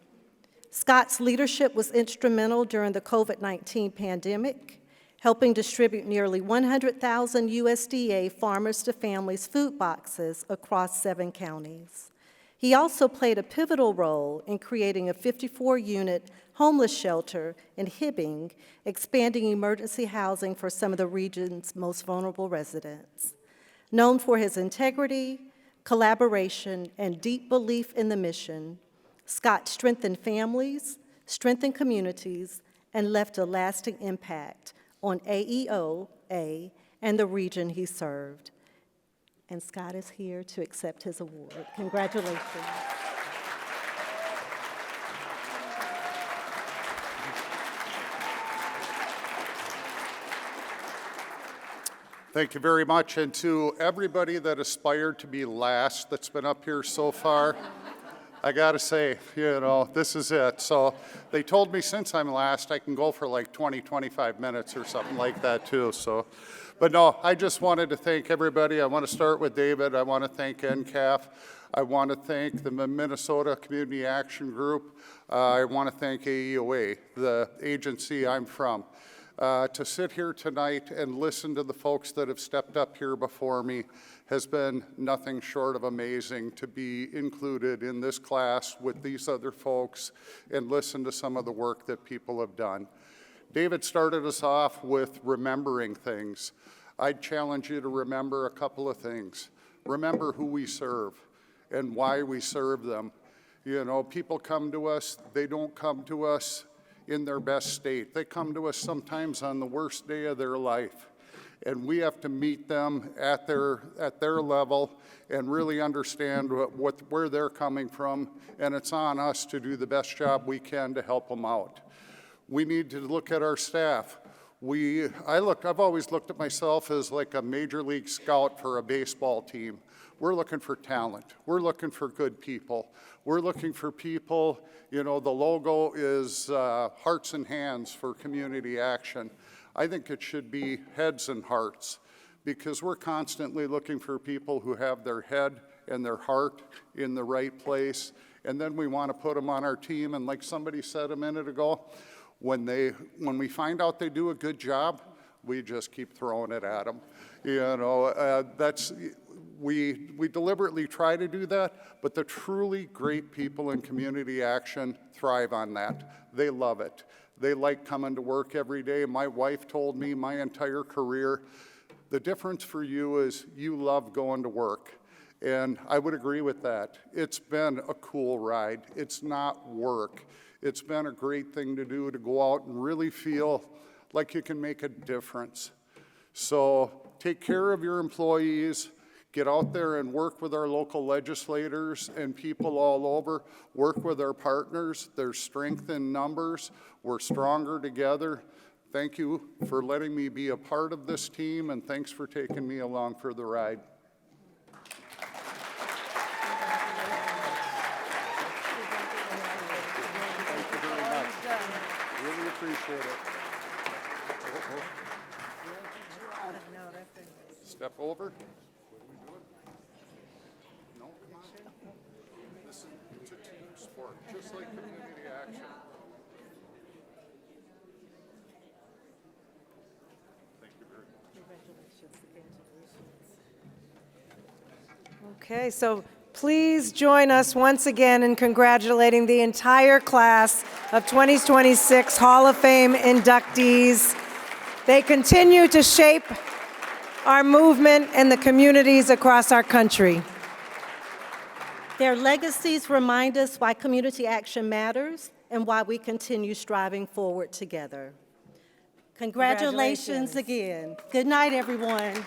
[SPEAKER 2] Scott's leadership was instrumental during the COVID-19 pandemic, helping distribute nearly 100,000 USDA Farmers to Families food boxes across 7 counties. He also played a pivotal role in creating a 54-unit homeless shelter in Hibbing, expanding emergency housing for some of the region's most vulnerable residents. Known for his integrity, collaboration, and deep belief in the mission, Scott strengthened families, strengthened communities, and left a lasting impact on AEOA and the region he served. And Scott is here to accept his award. Congratulations.
[SPEAKER 8] Thank you very much. And to everybody that aspired to be last that's been up here so far, I gotta say, you know, this is it. So they told me since I'm last, I can go for like 20, 25 minutes or something like that too. So, but no, I just wanted to thank everybody. I want to start with David. I want to thank NCAF. I want to thank the Minnesota Community Action Group. I want to thank AEOA, the agency I'm from. To sit here tonight and listen to the folks that have stepped up here before me has been nothing short of amazing. To be included in this class with these other folks and listen to some of the work that people have done. David started us off with remembering things. I'd challenge you to remember a couple of things. Remember who we serve and why we serve them. You know, people come to us, they don't come to us in their best state. They come to us sometimes on the worst day of their life. And we have to meet them at their level and really understand where they're coming from. And it's on us to do the best job we can to help them out. We need to look at our staff. I've always looked at myself as like a major league scout for a baseball team. We're looking for talent. We're looking for good people. We're looking for people, you know, the logo is hearts and hands for community action. I think it should be heads and hearts, because we're constantly looking for people who have their head and their heart in the right place. And then we want to put them on our team. And like somebody said a minute ago, when we find out they do a good job, we just keep throwing it at them. We deliberately try to do that, but the truly great people in community action thrive on that. They love it. They like coming to work every day. My wife told me my entire career, the difference for you is you love going to work. And I would agree with that. It's been a cool ride. It's not work. It's been a great thing to do, to go out and really feel like you can make a difference. So take care of your employees. Get out there and work with our local legislators and people all over. Work with our partners. There's strength in numbers. We're stronger together. Thank you for letting me be a part of this team, and thanks for taking me along for the ride. Thank you very much. Really appreciate it. Step over. No, come on. It's a team sport, just like community action. Thank you very much.
[SPEAKER 1] Okay, so please join us once again in congratulating the entire class of 2026 Hall of Fame inductees. They continue to shape our movement and the communities across our country.
[SPEAKER 2] Their legacies remind us why community action matters and why we continue striving forward together. Congratulations again. Good night, everyone.